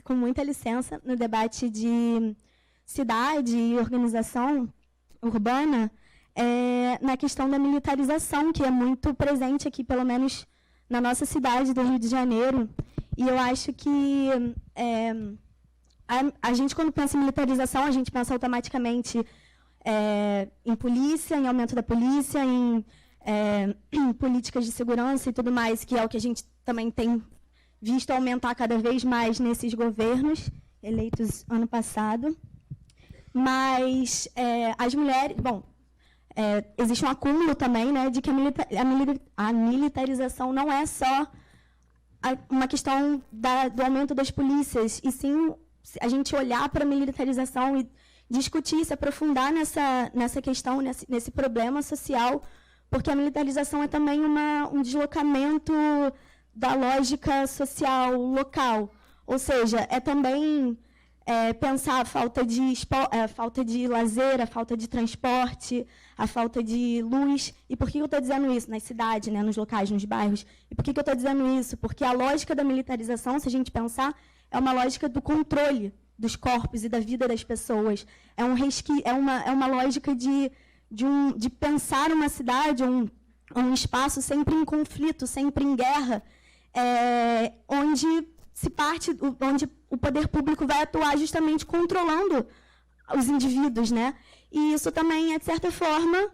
com muita licença, no debate de cidade e organização urbana, na questão da militarização, que é muito presente aqui, pelo menos na nossa cidade do Rio de Janeiro. E eu acho que a gente, quando pensa em militarização, a gente pensa automaticamente em polícia, em aumento da polícia, em políticas de segurança e tudo mais, que é o que a gente também tem visto aumentar cada vez mais nesses governos eleitos ano passado. Mas as mulheres... Bom, existe um acúmulo também, né, de que a militarização não é só uma questão do aumento das polícias, e sim a gente olhar para a militarização e discutir, se aprofundar nessa questão, nesse problema social, porque a militarização é também um deslocamento da lógica social local. Ou seja, é também pensar a falta de lazer, a falta de transporte, a falta de luz. E por que eu estou dizendo isso? Nas cidades, né, nos locais, nos bairros. E por que eu estou dizendo isso? Porque a lógica da militarização, se a gente pensar, é uma lógica do controle dos corpos e da vida das pessoas. É uma lógica de pensar uma cidade, um espaço sempre em conflito, sempre em guerra, onde o poder público vai atuar justamente controlando os indivíduos, né? E isso também é, de certa forma,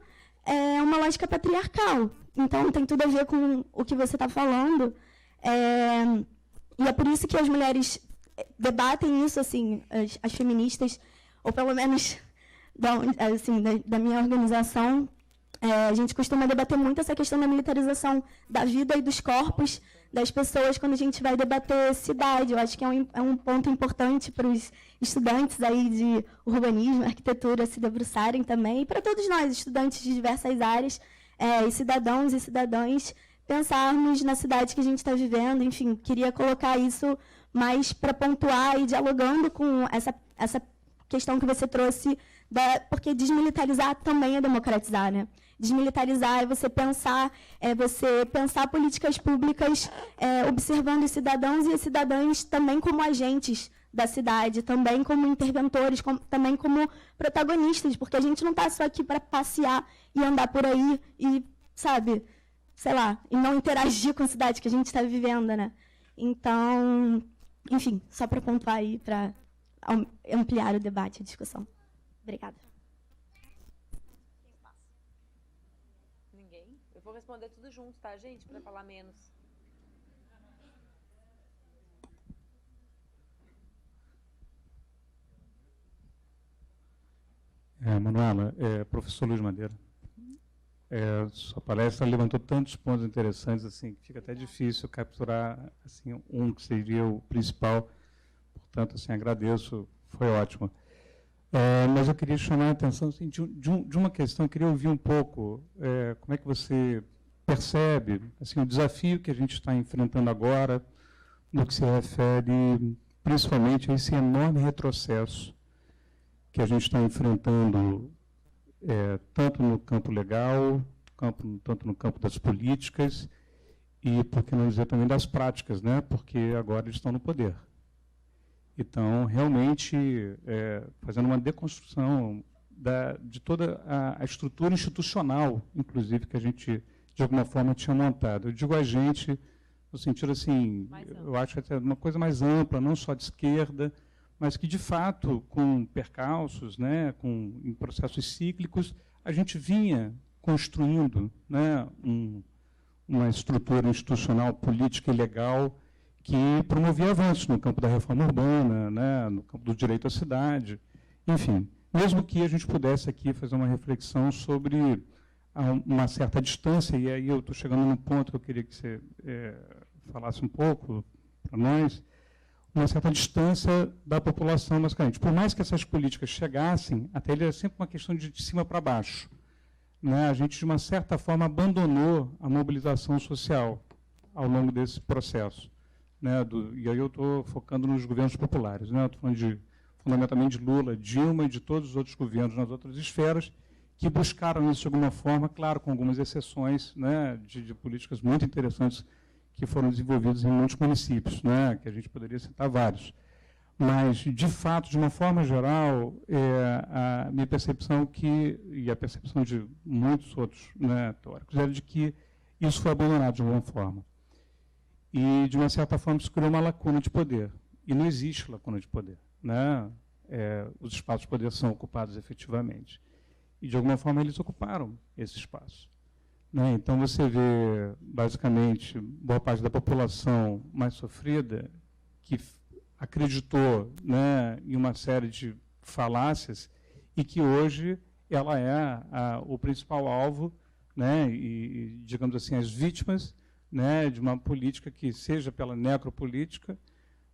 uma lógica patriarcal. Então, tem tudo a ver com o que você está falando. E é por isso que as mulheres debatem isso, assim, as feministas, ou pelo menos da minha organização, a gente costuma debater muito essa questão da militarização da vida e dos corpos das pessoas quando a gente vai debater cidade. Eu acho que é um ponto importante para os estudantes aí de urbanismo, arquitetura se debruçarem também, e para todos nós, estudantes de diversas áreas, e cidadãos e cidadãs, pensarmos na cidade que a gente está vivendo. Enfim, queria colocar isso mais para pontuar e dialogando com essa questão que você trouxe, porque desmilitarizar também é democratizar, né? Desmilitarizar é você pensar políticas públicas observando os cidadãos e as cidadãs também como agentes da cidade, também como interventores, também como protagonistas, porque a gente não está só aqui para passear e andar por aí e, sabe, sei lá, e não interagir com a cidade que a gente está vivendo, né? Então, enfim, só para pontuar aí, para ampliar o debate, a discussão. Obrigada. Ninguém? Eu vou responder tudo junto, tá, gente? Para falar menos. Manuela, professor Luiz Madeira. Sua palestra levantou tantos pontos interessantes assim, que fica até difícil capturar assim, um que seria o principal. Portanto, assim, agradeço, foi ótimo. Mas eu queria chamar a atenção assim, de uma questão, eu queria ouvir um pouco como é que você percebe assim, o desafio que a gente está enfrentando agora, no que se refere principalmente a esse enorme retrocesso que a gente está enfrentando, tanto no campo legal, tanto no campo das políticas, e, por que não dizer, também das práticas, né? Porque agora eles estão no poder. Então, realmente, fazendo uma deconstrução de toda a estrutura institucional, inclusive, que a gente, de alguma forma, tinha montado. Eu digo a gente, no sentido assim, eu acho que é uma coisa mais ampla, não só de esquerda, mas que, de fato, com percalços, né, em processos cíclicos, a gente vinha construindo, né, uma estrutura institucional, política e legal que promovia avanços no campo da reforma urbana, né, no campo do direito à cidade, enfim. Mesmo que a gente pudesse aqui fazer uma reflexão sobre uma certa distância, e aí eu estou chegando num ponto que eu queria que você falasse um pouco para nós, uma certa distância da população, basicamente. Por mais que essas políticas chegassem, até ele é sempre uma questão de cima para baixo. Né? A gente, de uma certa forma, abandonou a mobilização social ao longo desse processo. Né? E aí eu estou focando nos governos populares. Né? Estou falando fundamentalmente de Lula, Dilma e de todos os outros governos nas outras esferas, que buscaram isso de alguma forma, claro, com algumas exceções, né, de políticas muito interessantes que foram desenvolvidas em muitos municípios, né, que a gente poderia citar vários. Mas, de fato, de uma forma geral, a minha percepção e a percepção de muitos outros, né, teóricos, era de que isso foi abandonado de alguma forma. E, de uma certa forma, isso criou uma lacuna de poder. E não existe lacuna de poder. Né? Os espaços de poder são ocupados efetivamente. E, de alguma forma, eles ocuparam esse espaço. Né? Então, você vê, basicamente, boa parte da população mais sofrida que acreditou, né, em uma série de falácias e que hoje ela é o principal alvo, né, e, digamos assim, as vítimas, né, de uma política que seja pela necropolítica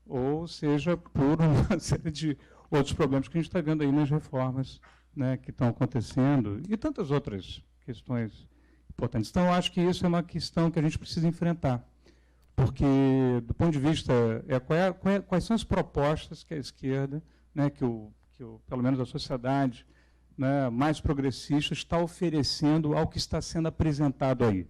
ou seja por uma série de outros problemas que a gente está vendo aí nas reformas, né, que estão acontecendo e tantas outras questões importantes. Então, eu acho que isso é uma questão que a gente precisa enfrentar, porque, do ponto de vista, quais são as propostas que a esquerda, né, pelo menos a sociedade, né, mais progressista está oferecendo ao que está sendo apresentado aí.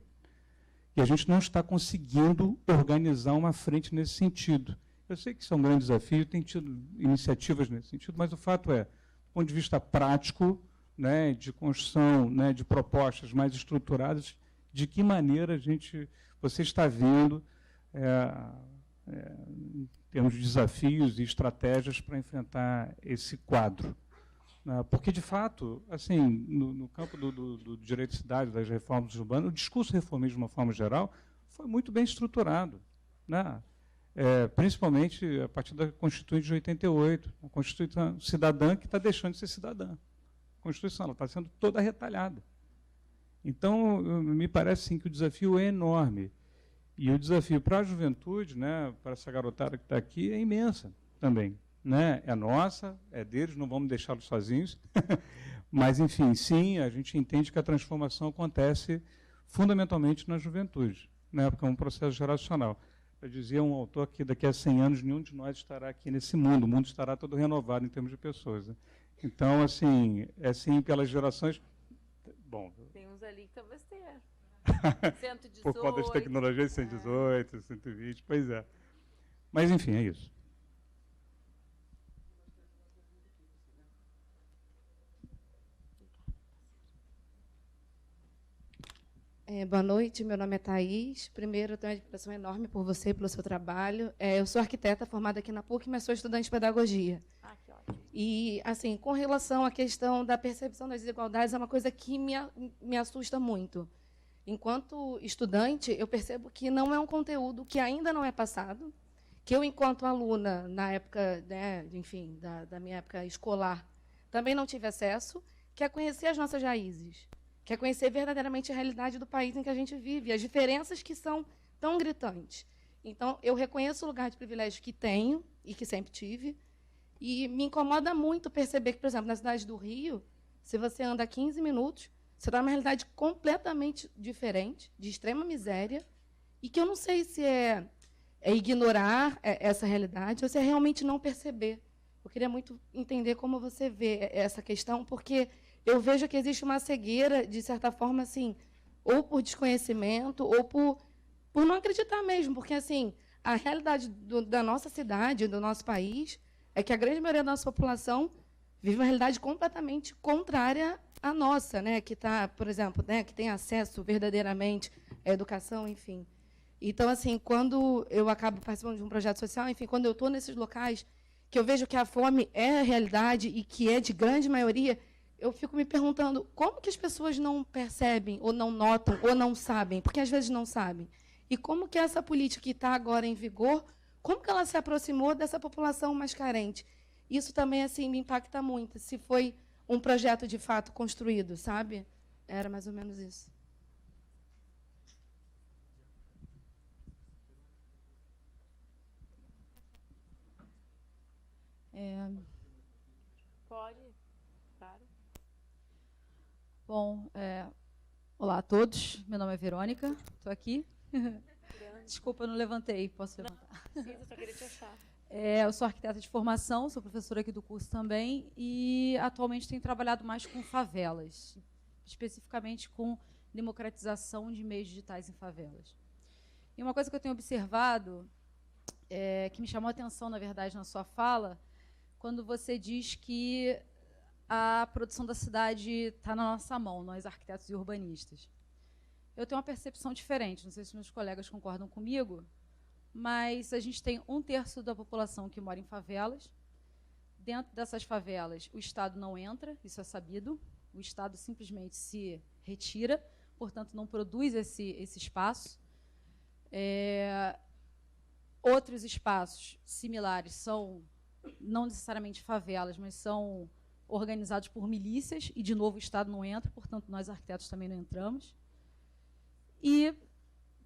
E a gente não está conseguindo organizar uma frente nesse sentido. Eu sei que isso é um grande desafio, tem tido iniciativas nesse sentido, mas o fato é, do ponto de vista prático, né, de construção, né, de propostas mais estruturadas, de que maneira você está vendo, em termos de desafios e estratégias para enfrentar esse quadro. Né? Porque, de fato, assim, no campo do direito de cidade, das reformas urbanas, o discurso reformista, de uma forma geral, foi muito bem estruturado. Né? Principalmente a partir da Constituinte de 88, a Constituição cidadã que está deixando de ser cidadã. A Constituição ela está sendo toda retalhada. Então, me parece sim, que o desafio é enorme. E o desafio para a juventude, né, para essa garotada que está aqui, é imensa também. Né? É nossa, é deles, não vamos deixá-los sozinhos. Mas, enfim, sim, a gente entende que a transformação acontece fundamentalmente na juventude, né, porque é um processo geracional. Eu dizia um autor que daqui a 100 anos nenhum de nós estará aqui nesse mundo, o mundo estará todo renovado em termos de pessoas. Né? Então, assim, sim, pelas gerações... Bom, tem uns ali que talvez tenha. 118. Por conta das tecnologias, 118, 120, pois é. Mas, enfim, é isso. Boa noite, meu nome é Thaís. Primeiro, eu tenho uma admiração enorme por você, pelo seu trabalho. Eu sou arquiteta formada aqui na PUC, mas sou estudante de pedagogia. Ah, que ótimo. E, assim, com relação à questão da percepção das desigualdades, é uma coisa que me assusta muito. Enquanto estudante, eu percebo que não é um conteúdo que ainda não é passado, que eu, enquanto aluna, na época, né, enfim, da minha época escolar, também não tive acesso, que é conhecer as nossas raízes, quer conhecer verdadeiramente a realidade do país em que a gente vive, as diferenças que são tão gritantes. Então, eu reconheço o lugar de privilégio que tenho e que sempre tive, e me incomoda muito perceber que, por exemplo, na cidade do Rio, se você anda 15 minutos, você está numa realidade completamente diferente, de extrema miséria, e que eu não sei se é ignorar essa realidade ou se é realmente não perceber. Eu queria muito entender como você vê essa questão, porque eu vejo que existe uma cegueira, de certa forma, assim, ou por desconhecimento, ou por não acreditar mesmo, porque assim, a realidade da nossa cidade, do nosso país, é que a grande maioria da nossa população vive uma realidade completamente contrária à nossa, né? Que está, por exemplo, né? Que tem acesso verdadeiramente à educação, enfim. Então, assim, quando eu acabo participando de um projeto social, enfim, quando eu estou nesses locais, que eu vejo que a fome é a realidade e que é de grande maioria, eu fico me perguntando como que as pessoas não percebem, ou não notam, ou não sabem, porque às vezes não sabem. E como que essa política que está agora em vigor, como que ela se aproximou dessa população mais carente? Isso também assim me impacta muito, se foi um projeto de fato construído, sabe? Era mais ou menos isso. Pode, claro. Bom, olá a todos. Meu nome é Verônica, estou aqui. Desculpa, eu não levantei. Posso levantar? Sim, eu só queria te achar. Eu sou arquiteta de formação, sou professora aqui do curso também e atualmente tenho trabalhado mais com favelas, especificamente com democratização de meios digitais em favelas. E uma coisa que eu tenho observado, que me chamou a atenção, na verdade, na sua fala, quando você diz que a produção da cidade está na nossa mão, nós arquitetos e urbanistas. Eu tenho uma percepção diferente, não sei se meus colegas concordam comigo, mas a gente tem 1/3 da população que mora em favelas. Dentro dessas favelas, o Estado não entra, isso é sabido. O Estado simplesmente se retira, portanto, não produz esse espaço. Outros espaços similares são, não necessariamente favelas, mas são organizados por milícias, e, de novo, o Estado não entra, portanto, nós, arquitetos, também não entramos. E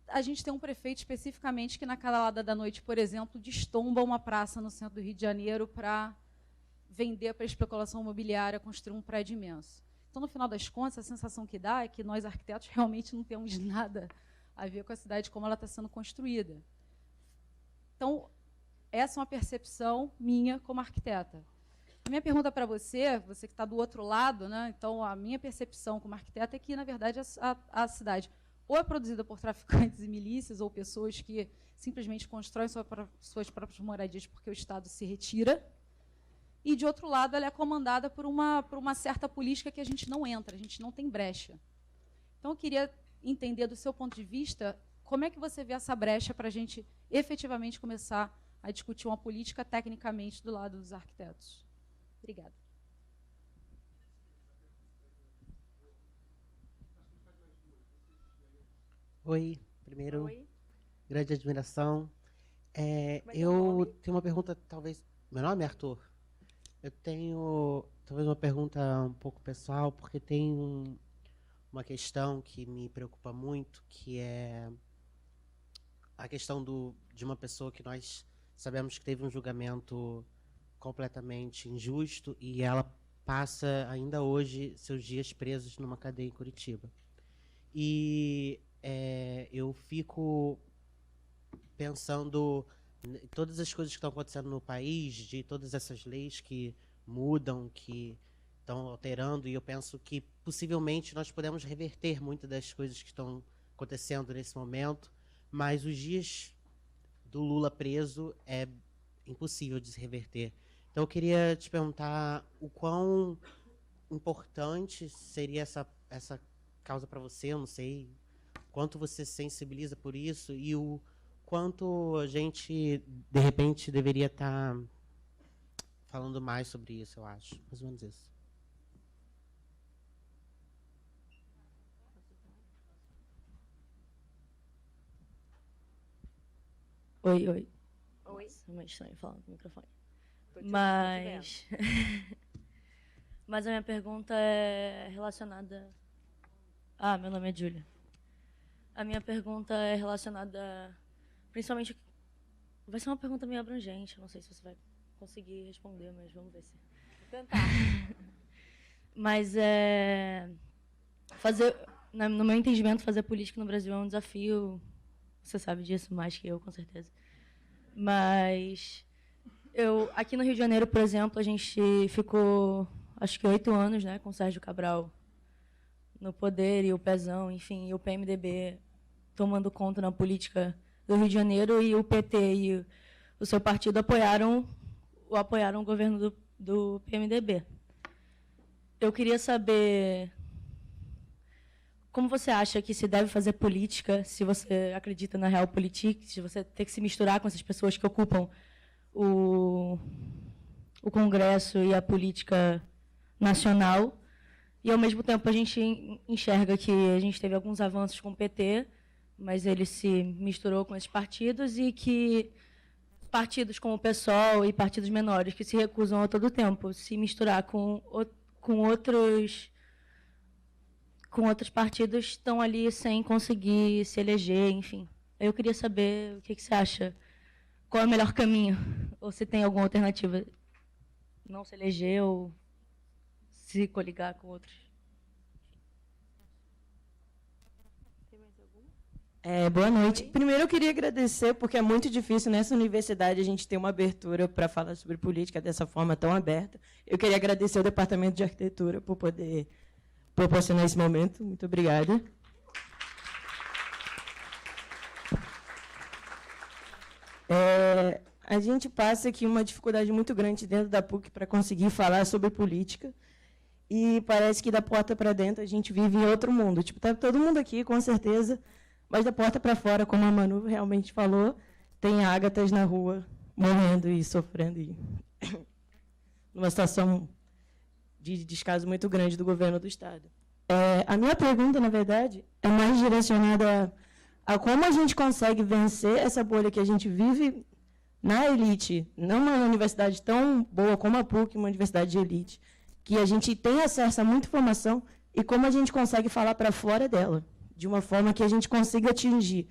a gente tem um prefeito especificamente que, na calada da noite, por exemplo, destomba uma praça no centro do Rio de Janeiro para vender para especulação imobiliária, construir um prédio imenso. Então, no final das contas, a sensação que dá é que nós, arquitetos, realmente não temos nada a ver com a cidade como ela está sendo construída. Então, essa é uma percepção minha como arquiteta. A minha pergunta para você, você que está do outro lado, né? Então, a minha percepção como arquiteta é que, na verdade, a cidade ou é produzida por traficantes e milícias, ou pessoas que simplesmente constroem suas próprias moradias porque o Estado se retira, e, de outro lado, ela é comandada por uma certa política que a gente não entra, a gente não tem brecha. Então, eu queria entender, do seu ponto de vista, como é que você vê essa brecha para a gente efetivamente começar a discutir uma política tecnicamente do lado dos arquitetos. Obrigada. Oi, primeiro, Oi. grande admiração. Como é teu Eu nome? tenho uma pergunta, talvez. Meu nome é Arthur. Eu tenho talvez uma pergunta um pouco pessoal, porque tem uma questão que me preocupa muito, que é a questão de uma pessoa que nós sabemos que teve um julgamento completamente injusto e ela passa ainda hoje seus dias presos numa cadeia em Curitiba. E eu fico pensando em todas as coisas que estão acontecendo no país, de todas essas leis que mudam, que estão alterando, e eu penso que possivelmente nós podemos reverter muitas das coisas que estão acontecendo nesse momento, mas os dias do Lula preso é impossível de se reverter. Então eu queria te perguntar o quão importante seria essa causa para você, eu não sei quanto você se sensibiliza por isso e o quanto a gente, de repente, deveria estar falando mais sobre isso, eu acho. Mais ou menos isso. Oi, oi. Oi. Nossa, é meio estranho falar no microfone. Tô te Mas a minha pergunta é relacionada Meu nome é Júlia. A minha pergunta é relacionada, principalmente, vai ser uma pergunta meio abrangente, não sei se você vai conseguir responder, mas vamos ver se... Vou tentar. Mas no meu entendimento, fazer política no Brasil é um desafio. Você sabe disso mais que eu, com certeza. Mas aqui no Rio de Janeiro, por exemplo, a gente ficou, acho que 8 anos, né, com o Sérgio Cabral no poder, e o Pezão, enfim, e o PMDB tomando conta na política do Rio de Janeiro, e o PT e o seu partido apoiaram o governo do PMDB. Eu queria saber como você acha que se deve fazer política, se você acredita na realpolitik, se você tem que se misturar com essas pessoas que ocupam o Congresso e a política nacional, e, ao mesmo tempo, a gente enxerga que a gente teve alguns avanços com o PT, mas ele se misturou com esses partidos, e que partidos como o PSOL e partidos menores que se recusam a todo tempo se misturar com outros partidos estão ali sem conseguir se eleger, enfim. Eu queria saber o que você acha. Qual é o melhor caminho? Ou se tem alguma alternativa? Não se eleger ou se coligar com outros? Tem mais alguma? Boa noite. Primeiro, eu queria agradecer, porque é muito difícil nessa universidade a gente ter uma abertura para falar sobre política dessa forma tão aberta. Eu queria agradecer ao Departamento de Arquitetura por poder proporcionar esse momento. Muito obrigada. A gente passa aqui uma dificuldade muito grande dentro da PUC para conseguir falar sobre política, e parece que da porta para dentro a gente vive em outro mundo. Tipo, tá todo mundo aqui, com certeza, mas da porta para fora, como a Manu realmente falou, tem ágatas na rua morrendo e sofrendo, e numa situação de descaso muito grande do governo do Estado. A minha pergunta, na verdade, é mais direcionada a como a gente consegue vencer essa bolha que a gente vive na elite, não uma universidade tão boa como a PUC, uma universidade de elite, que a gente tem acesso a muita informação, e como a gente consegue falar para fora dela, de uma forma que a gente consiga atingir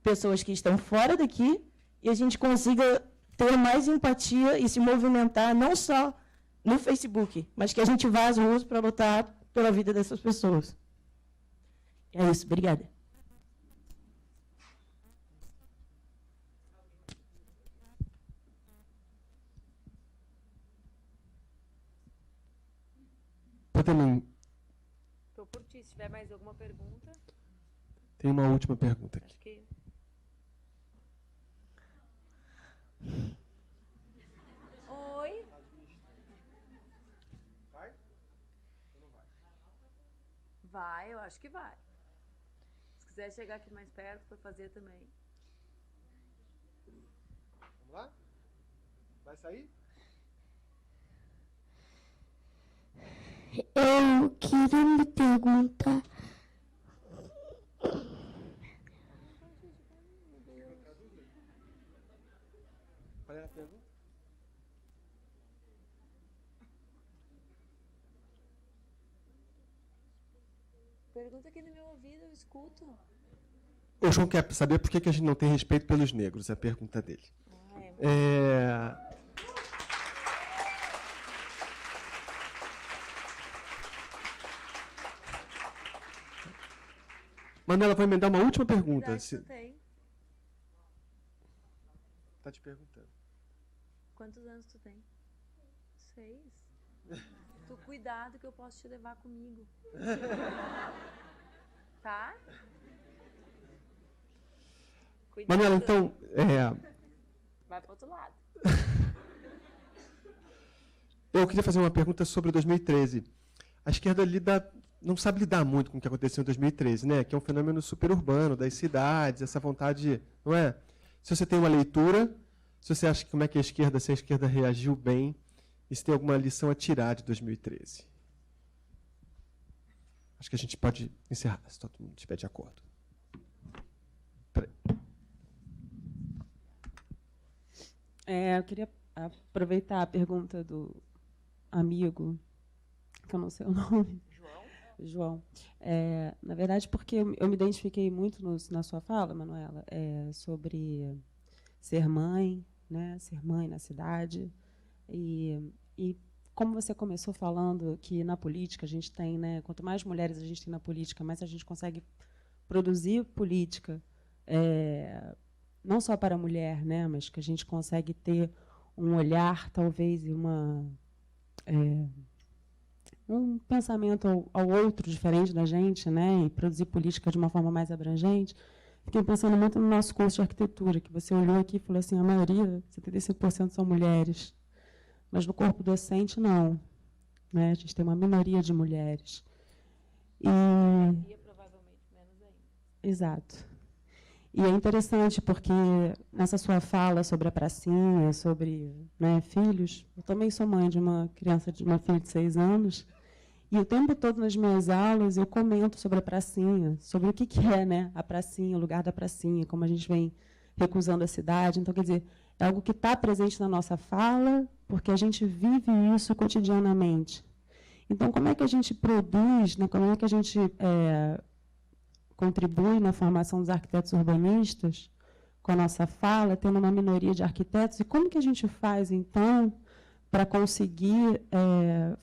pessoas que estão fora daqui, e a gente consiga ter mais empatia e se movimentar não só no Facebook, mas que a gente vá às ruas para lutar pela vida dessas pessoas. É isso, obrigada. Estou por ti. Se tiver mais alguma pergunta. Tem uma última pergunta aqui. Acho que... Oi? Vai ou não vai? Vai, eu acho que vai. Se quiser chegar aqui mais perto para fazer também. Vamos lá? Vai sair? Eu queria me perguntar. Qual é a pergunta? Pergunta aqui no meu ouvido, eu escuto. O João quer saber por que a gente não tem respeito pelos negros, é a pergunta dele. Manuela, vai me dar uma última pergunta. Tu tem? Tá te perguntando. Quantos anos tu tem? 6. Tu cuidado que eu posso te levar comigo. Tá? Cuidado. Manuela, então... Vai para outro lado. Eu queria fazer uma pergunta sobre 2013. A esquerda não sabe lidar muito com o que aconteceu em 2013, né? Que é um fenômeno superurbano das cidades, essa vontade, não é? Se você tem uma leitura, se você acha que como é que a esquerda, se a esquerda reagiu bem, e se tem alguma lição a tirar de 2013. Acho que a gente pode encerrar, se todo mundo estiver de acordo. Eu queria aproveitar a pergunta do amigo, que eu não sei o nome. João. Na verdade, porque eu me identifiquei muito na sua fala, Manuela, sobre ser mãe, né? Ser mãe na cidade. E como você começou falando que na política a gente tem, né? Quanto mais mulheres a gente tem na política, mais a gente consegue produzir política, não só para a mulher, né? Mas que a gente consegue ter um olhar, talvez, e um pensamento ao outro diferente da gente, né, e produzir política de uma forma mais abrangente. Fiquei pensando muito no nosso curso de arquitetura, que você olhou aqui e falou assim, a maioria, 75% são mulheres, mas no corpo docente não, né, a gente tem uma minoria de mulheres. E provavelmente menos ainda. Exato. E é interessante porque nessa sua fala sobre a pracinha, sobre, né, filhos, eu também sou mãe de uma filha de 6 anos, e o tempo todo nas minhas aulas eu comento sobre a pracinha, sobre o que é, né, a pracinha, o lugar da pracinha, como a gente vem recusando a cidade. Então, quer dizer, é algo que está presente na nossa fala, porque a gente vive isso cotidianamente. Então, como é que a gente produz, né, como é que a gente contribui na formação dos arquitetos urbanistas, com a nossa fala, tendo uma minoria de arquitetos, e como que a gente faz, então, para conseguir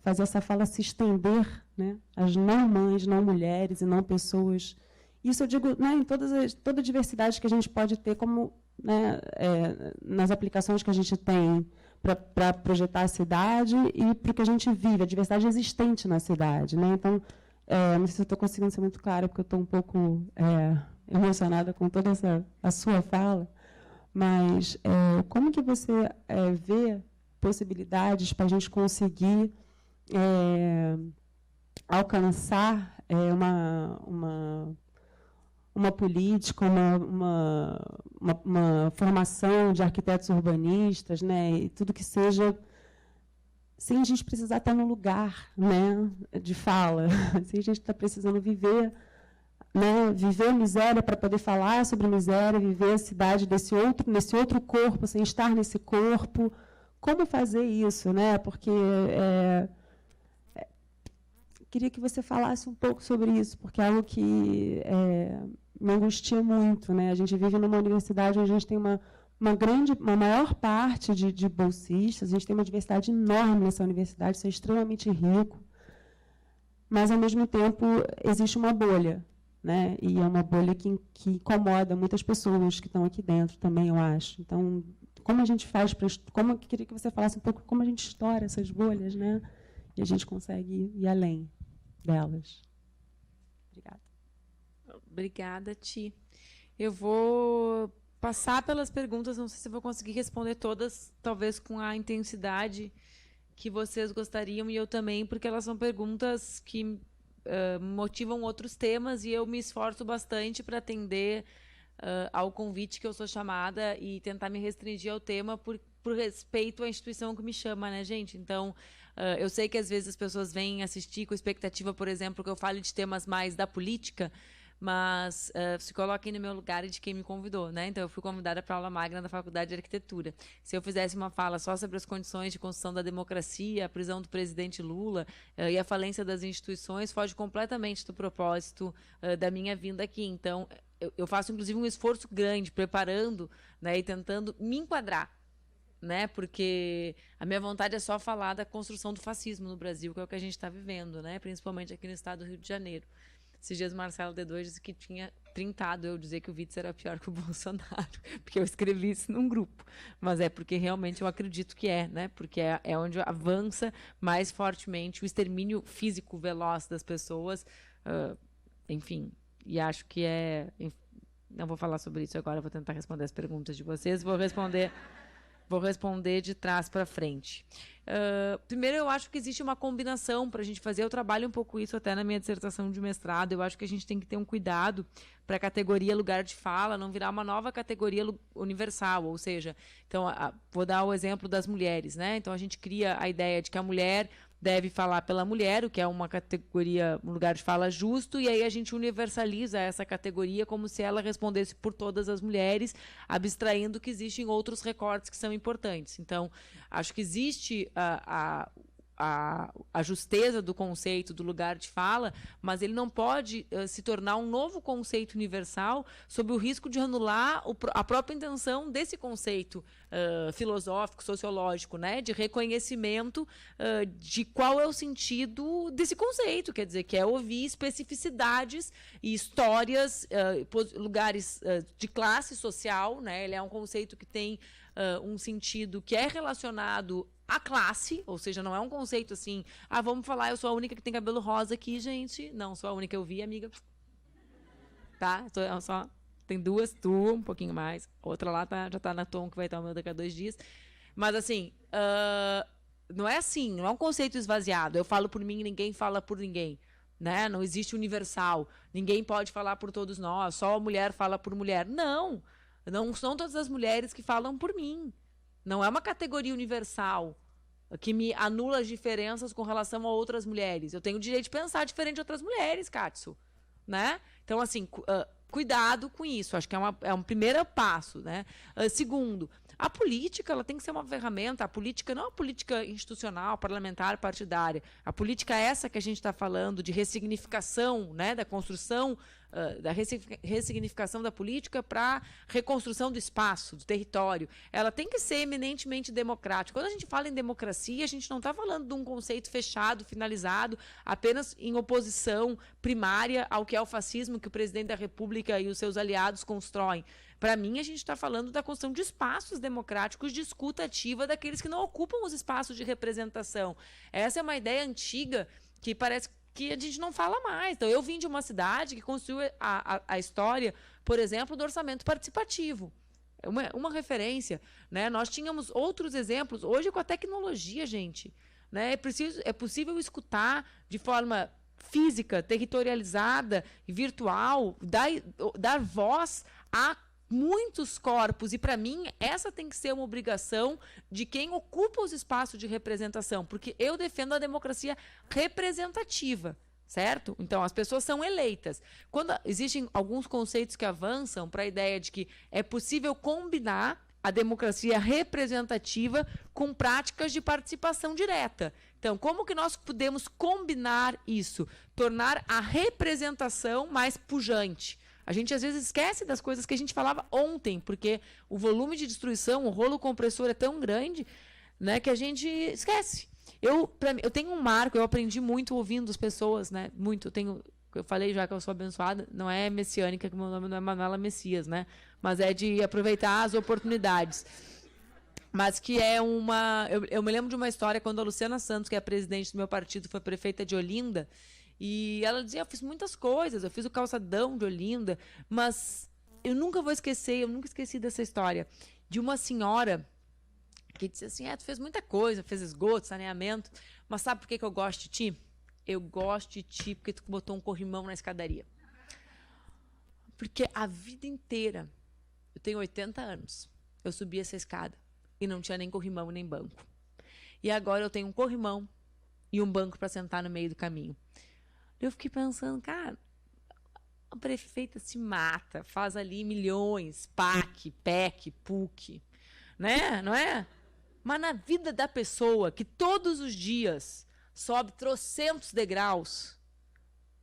fazer essa fala se estender, né, às não mães, não mulheres e não pessoas. Isso eu digo, né, em toda a diversidade que a gente pode ter, como, né, nas aplicações que a gente tem para projetar a cidade e para o que a gente vive, a diversidade existente na cidade, né? Então, não sei se eu estou conseguindo ser muito clara, porque eu estou um pouco emocionada com toda a sua fala, mas como que você vê possibilidades para a gente conseguir alcançar uma política, uma formação de arquitetos urbanistas, né, e tudo que seja, sem a gente precisar estar no lugar, né, de fala, sem a gente estar precisando viver, né, viver a miséria para poder falar sobre miséria, viver a cidade nesse outro corpo, sem estar nesse corpo. Como fazer isso, né? Porque queria que você falasse um pouco sobre isso, porque é algo que me angustia muito, né? A gente vive numa universidade onde a gente tem uma maior parte de bolsistas, a gente tem uma diversidade enorme nessa universidade, isso é extremamente rico, mas, ao mesmo tempo, existe uma bolha, né? E é uma bolha que incomoda muitas pessoas que estão aqui dentro também, eu acho. Então, como a gente faz para... Eu queria que você falasse um pouco como a gente estoura essas bolhas, né? E a gente consegue ir além delas. Obrigada. Obrigada, Ti. Eu vou passar pelas perguntas, não sei se vou conseguir responder todas, talvez com a intensidade que vocês gostariam, e eu também, porque elas são perguntas que motivam outros temas, e eu me esforço bastante para atender ao convite que eu sou chamada e tentar me restringir ao tema por respeito à instituição que me chama, né, gente? Então, eu sei que às vezes as pessoas vêm assistir com expectativa, por exemplo, que eu fale de temas mais da política, mas se coloquem no meu lugar e de quem me convidou, né? Então, eu fui convidada para a aula magna da Faculdade de Arquitetura. Se eu fizesse uma fala só sobre as condições de construção da democracia, a prisão do presidente Lula e a falência das instituições, foge completamente do propósito da minha vinda aqui. Então, eu faço, inclusive, um esforço grande, preparando, né, e tentando me enquadrar, né, porque a minha vontade é só falar da construção do fascismo no Brasil, que é o que a gente está vivendo, né, principalmente aqui no estado do Rio de Janeiro. Esses dias o Marcelo D2 disse que tinha printado eu dizer que o Witzel era pior que o Bolsonaro, porque eu escrevi isso num grupo. Mas é porque realmente eu acredito que né? Porque é onde avança mais fortemente o extermínio físico veloz das pessoas. Enfim, e acho que não vou falar sobre isso agora, vou tentar responder as perguntas de vocês. Vou responder de trás para frente. Primeiro, eu acho que existe uma combinação para a gente fazer. Eu trabalho um pouco isso até na minha dissertação de mestrado. Eu acho que a gente tem que ter um cuidado para a categoria lugar de fala não virar uma nova categoria universal. Ou seja, então, vou dar o exemplo das mulheres, né? Então, a gente cria a ideia de que a mulher deve falar pela mulher, o que é uma categoria, um lugar de fala justo, e aí a gente universaliza essa categoria como se ela respondesse por todas as mulheres, abstraindo que existem outros recortes que são importantes. Então, acho que existe a justeza do conceito do lugar de fala, mas ele não pode se tornar um novo conceito universal sob o risco de anular a própria intenção desse conceito filosófico, sociológico, né, de reconhecimento de qual é o sentido desse conceito, quer dizer, que é ouvir especificidades e histórias, lugares de classe social, né, ele é um conceito que tem um sentido que é relacionado à classe, ou seja, não é um conceito assim, vamos falar, eu sou a única que tem cabelo rosa aqui, gente. Não, sou a única, eu vi, amiga. Tá? Tem duas, tu, um pouquinho mais. Outra lá já tá na tom, que vai estar o meu daqui a 2 dias. Mas, assim, não é assim, não é um conceito esvaziado. Eu falo por mim, ninguém fala por ninguém. Né? Não existe universal. Ninguém pode falar por todos nós, só a mulher fala por mulher. Não! Não são todas as mulheres que falam por mim. Não é uma categoria universal que me anula as diferenças com relação a outras mulheres. Eu tenho o direito de pensar diferente de outras mulheres, Katsu. Né? Então, assim, cuidado com isso. Acho que é um primeiro passo. Né? Segundo, a política ela tem que ser uma ferramenta. A política não é uma política institucional, parlamentar, partidária. A política é essa que a gente está falando de ressignificação, né, da construção, da ressignificação da política para reconstrução do espaço, do território. Ela tem que ser eminentemente democrática. Quando a gente fala em democracia, a gente não está falando de um conceito fechado, finalizado, apenas em oposição primária ao que é o fascismo que o presidente da República e os seus aliados constroem. Para mim, a gente está falando da construção de espaços democráticos de escuta ativa daqueles que não ocupam os espaços de representação. Essa é uma ideia antiga que parece que a gente não fala mais. Então, eu vim de uma cidade que construiu a história, por exemplo, do orçamento participativo. Uma referência. Né? Nós tínhamos outros exemplos. Hoje, com a tecnologia, gente, né? É possível escutar de forma física, territorializada e virtual, dar voz a muitos corpos, e para mim essa tem que ser uma obrigação de quem ocupa os espaços de representação, porque eu defendo a democracia representativa, certo? Então as pessoas são eleitas. Quando existem alguns conceitos que avançam para a ideia de que é possível combinar a democracia representativa com práticas de participação direta. Então, como que nós podemos combinar isso? Tornar a representação mais pujante. A gente, às vezes, esquece das coisas que a gente falava ontem, porque o volume de destruição, o rolo compressor é tão grande, né, que a gente esquece. Eu tenho um marco, eu aprendi muito ouvindo as pessoas, né, muito. Eu falei já que eu sou abençoada, não é messiânica, que meu nome não é Manuela Messias, né, mas é de aproveitar as oportunidades. Mas que é uma... Eu me lembro de uma história quando a Luciana Santos, que é a presidente do meu partido, foi prefeita de Olinda. E ela dizia, eu fiz muitas coisas, eu fiz o calçadão de Olinda, mas eu nunca vou esquecer, eu nunca esqueci dessa história, de uma senhora que disse assim, tu fez muita coisa, fez esgoto, saneamento, mas sabe por que eu gosto de ti? Eu gosto de ti porque tu botou um corrimão na escadaria. Porque a vida inteira, eu tenho 80 anos, eu subi essa escada e não tinha nem corrimão nem banco. E agora eu tenho um corrimão e um banco para sentar no meio do caminho. Eu fiquei pensando, cara, a prefeita se mata, faz ali milhões, PAC, PEC, PUC, né? Não é? Mas na vida da pessoa que todos os dias sobe trocentos degraus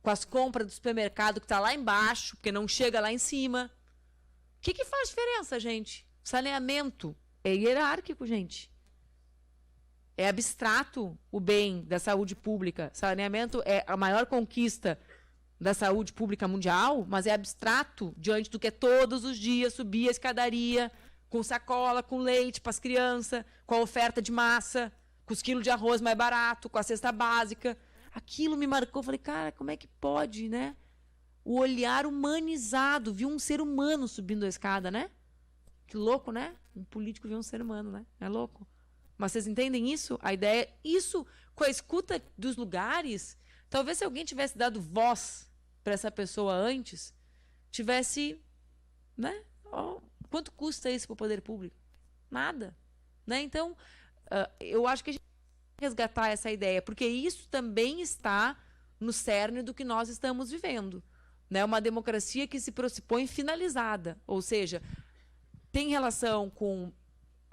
com as compras do supermercado que está lá embaixo, porque não chega lá em cima, o que faz diferença, gente? Saneamento é hierárquico, gente. É abstrato o bem da saúde pública. Saneamento é a maior conquista da saúde pública mundial, mas é abstrato diante do que é todos os dias subir a escadaria com sacola, com leite para as crianças, com a oferta de massa, com os quilos de arroz mais barato, com a cesta básica. Aquilo me marcou. Falei, cara, como é que pode, né? O olhar humanizado. Viu um ser humano subindo a escada, né? Que louco, né? Um político viu um ser humano, né? É louco. Mas vocês entendem isso? A ideia é isso, com a escuta dos lugares, talvez se alguém tivesse dado voz para essa pessoa antes, tivesse, né? Quanto custa isso para o poder público? Nada. Né? Então, eu acho que a gente tem que resgatar essa ideia, porque isso também está no cerne do que nós estamos vivendo. Né? Uma democracia que se pressupõe finalizada, ou seja, tem relação com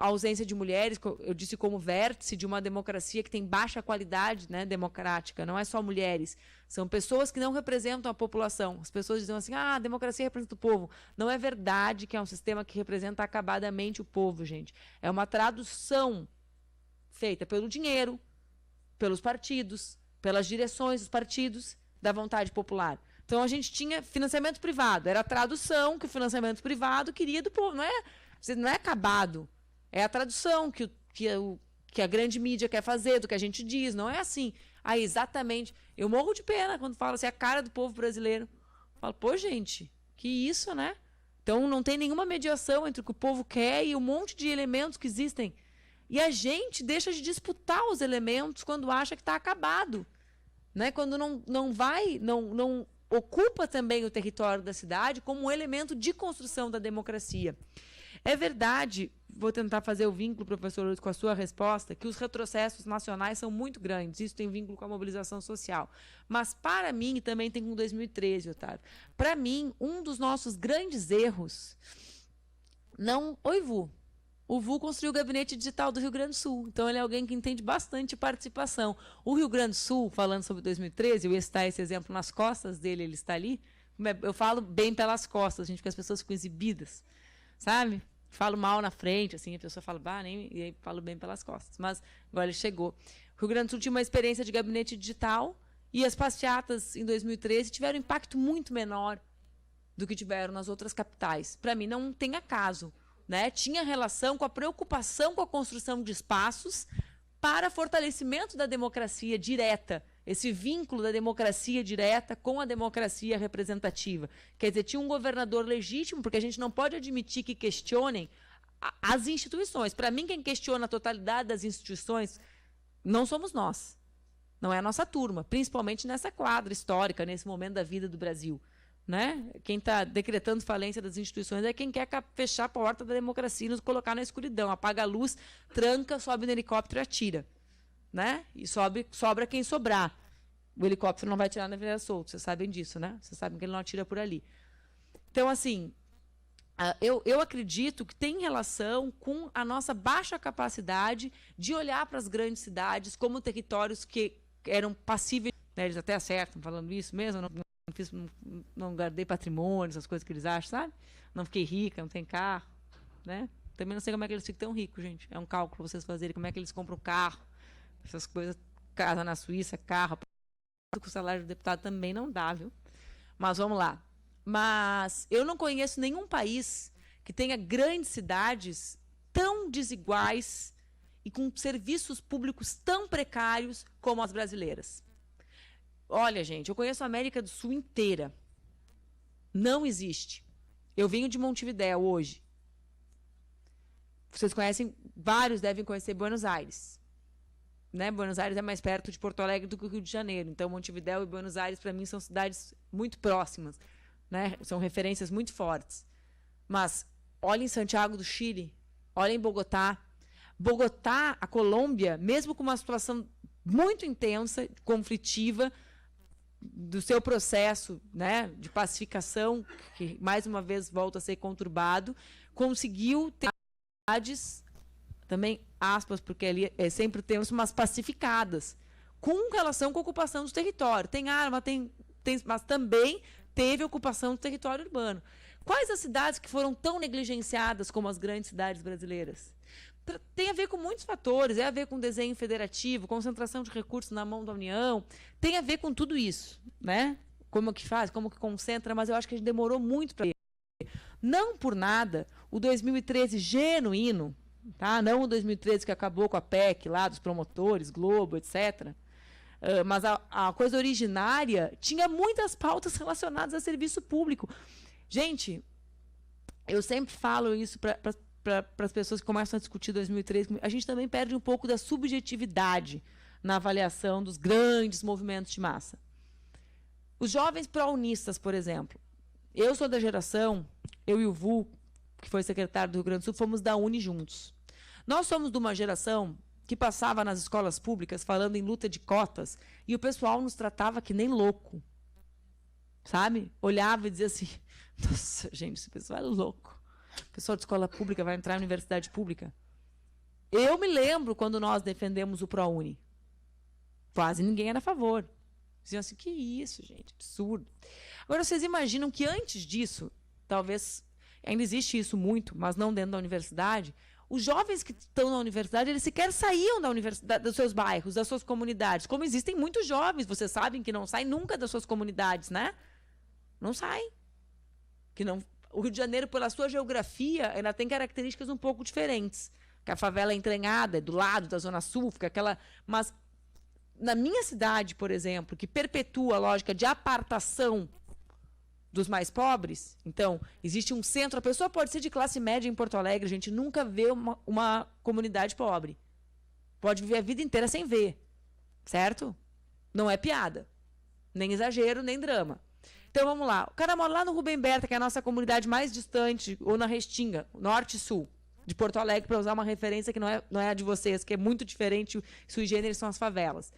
a ausência de mulheres, eu disse como vértice de uma democracia que tem baixa qualidade, né, democrática, não é só mulheres, são pessoas que não representam a população. As pessoas dizem assim, a democracia representa o povo. Não é verdade que é um sistema que representa acabadamente o povo, gente. É uma tradução feita pelo dinheiro, pelos partidos, pelas direções dos partidos, da vontade popular. Então, a gente tinha financiamento privado, era a tradução que o financiamento privado queria do povo, não é acabado. É a tradução que a grande mídia quer fazer, do que a gente diz. Não é assim. Aí, exatamente. Eu morro de pena quando falo assim, a cara do povo brasileiro. Eu falo, pô, gente, que isso, né? Então, não tem nenhuma mediação entre o que o povo quer e um monte de elementos que existem. E a gente deixa de disputar os elementos quando acha que está acabado. Né? Quando não ocupa também o território da cidade como um elemento de construção da democracia. É verdade, vou tentar fazer o vínculo, professor Luiz, com a sua resposta, que os retrocessos nacionais são muito grandes. Isso tem vínculo com a mobilização social. Mas, para mim, e também tem com 2013, Otávio, para mim, um dos nossos grandes erros, Oi, Vu. O VU construiu o gabinete digital do Rio Grande do Sul. Então, ele é alguém que entende bastante participação. O Rio Grande do Sul, falando sobre 2013, eu ia citar esse exemplo nas costas dele, ele está ali. Eu falo bem pelas costas, gente, porque as pessoas ficam exibidas, sabe? Falo mal na frente, assim, a pessoa fala, e aí falo bem pelas costas. Mas agora ele chegou. O Rio Grande do Sul tinha uma experiência de gabinete digital e as passeatas em 2013 tiveram um impacto muito menor do que tiveram nas outras capitais. Para mim, não tem acaso. Né? Tinha relação com a preocupação com a construção de espaços para fortalecimento da democracia direta, esse vínculo da democracia direta com a democracia representativa. Quer dizer, tinha um governador legítimo, porque a gente não pode admitir que questionem as instituições. Para mim, quem questiona a totalidade das instituições não somos nós. Não é a nossa turma, principalmente nessa quadra histórica, nesse momento da vida do Brasil. Né? Quem está decretando falência das instituições é quem quer fechar a porta da democracia e nos colocar na escuridão. Apaga a luz, tranca, sobe no helicóptero e atira. Né? E sobra quem sobrar. O helicóptero não vai atirar na Avenida Solto, vocês sabem disso, né? Vocês sabem que ele não atira por ali. Então, assim, eu acredito que tem relação com a nossa baixa capacidade de olhar para as grandes cidades como territórios que eram passíveis. Né? Eles até acertam falando isso mesmo, não guardei patrimônio, essas coisas que eles acham, sabe? Não fiquei rica, não tenho carro, né? Também não sei como é que eles ficam tão ricos, gente. É um cálculo para vocês fazerem, como é que eles compram carro, essas coisas, casa na Suíça, carro, com o salário do deputado também não dá, viu? Mas vamos lá. Mas eu não conheço nenhum país que tenha grandes cidades tão desiguais e com serviços públicos tão precários como as brasileiras. Olha, gente, eu conheço a América do Sul inteira. Não existe. Eu venho de Montevidéu hoje. Vocês conhecem, vários devem conhecer Buenos Aires. Né? Buenos Aires é mais perto de Porto Alegre do que o Rio de Janeiro. Então, Montevidéu e Buenos Aires, para mim, são cidades muito próximas. Né? São referências muito fortes. Mas, olha em Santiago do Chile, olha em Bogotá. Bogotá, a Colômbia, mesmo com uma situação muito intensa, conflitiva, do seu processo, né, de pacificação, que mais uma vez volta a ser conturbado, conseguiu ter cidades, também aspas, porque ali sempre temos umas pacificadas, com relação com a ocupação do território. Tem arma, mas também teve ocupação do território urbano. Quais as cidades que foram tão negligenciadas como as grandes cidades brasileiras? Tem a ver com muitos fatores, é a ver com desenho federativo, concentração de recursos na mão da União, tem a ver com tudo isso, né? Como que faz, como que concentra, mas eu acho que a gente demorou muito para ver. Não por nada, o 2013 genuíno, tá? Não o 2013 que acabou com a PEC lá dos promotores, Globo, etc., mas a coisa originária tinha muitas pautas relacionadas a serviço público. Gente, eu sempre falo isso para as pessoas que começam a discutir 2013, a gente também perde um pouco da subjetividade na avaliação dos grandes movimentos de massa. Os jovens pró-unistas, por exemplo. Eu sou da geração, eu e o Vu, que foi secretário do Rio Grande do Sul, fomos da Uni juntos. Nós somos de uma geração que passava nas escolas públicas falando em luta de cotas e o pessoal nos tratava que nem louco. Sabe? Olhava e dizia assim, nossa, gente, esse pessoal é louco. O pessoal de escola pública vai entrar na universidade pública. Eu me lembro quando nós defendemos o ProUni. Quase ninguém era a favor. Diziam assim, que isso, gente, absurdo. Agora, vocês imaginam que antes disso, talvez, ainda existe isso muito, mas não dentro da universidade, os jovens que estão na universidade, eles sequer saíam da universidade, dos seus bairros, das suas comunidades. Como existem muitos jovens, vocês sabem que não saem nunca das suas comunidades, né? Não saem. O Rio de Janeiro, pela sua geografia, ainda tem características um pouco diferentes. Que a favela é entranhada, é do lado da Zona Sul, fica aquela... Mas na minha cidade, por exemplo, que perpetua a lógica de apartação dos mais pobres, então, existe um centro, a pessoa pode ser de classe média em Porto Alegre, a gente nunca vê uma comunidade pobre. Pode viver a vida inteira sem ver, certo? Não é piada, nem exagero, nem drama. Então, vamos lá. O cara mora lá no Rubem Berta, que é a nossa comunidade mais distante, ou na Restinga, norte e sul, de Porto Alegre, para usar uma referência que não é a de vocês, que é muito diferente, sui generis são as favelas.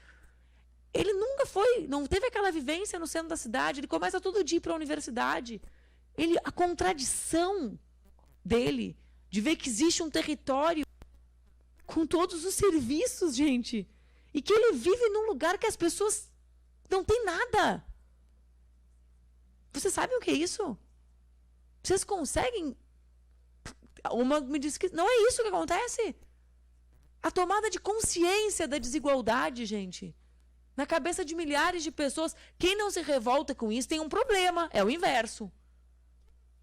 Ele nunca foi, não teve aquela vivência no centro da cidade, ele começa todo dia para a universidade. A contradição dele, de ver que existe um território com todos os serviços, gente, e que ele vive num lugar que as pessoas não têm nada. Vocês sabem o que é isso? Vocês conseguem... Uma me disse que não é isso que acontece. A tomada de consciência da desigualdade, gente, na cabeça de milhares de pessoas. Quem não se revolta com isso tem um problema. É o inverso.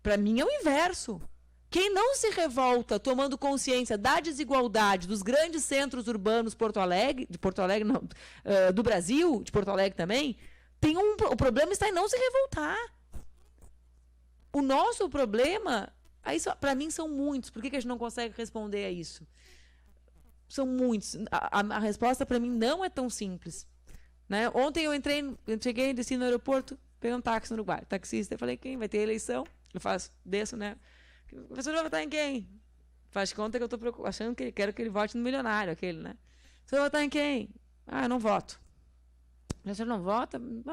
Para mim é o inverso. Quem não se revolta tomando consciência da desigualdade dos grandes centros urbanos do Brasil, de Porto Alegre também, o problema está em não se revoltar. O nosso problema... Para mim, são muitos. Por que a gente não consegue responder a isso? São muitos. A resposta, para mim, não é tão simples. Né? Ontem eu cheguei, desci no aeroporto, peguei um táxi no Uruguai. Taxista, eu falei, quem vai ter eleição? Eu desço, né? O professor vai votar em quem? Faz conta que eu estou achando que quero que ele vote no milionário, aquele, né? Você vai votar em quem? Eu não voto. O senhor não vota? O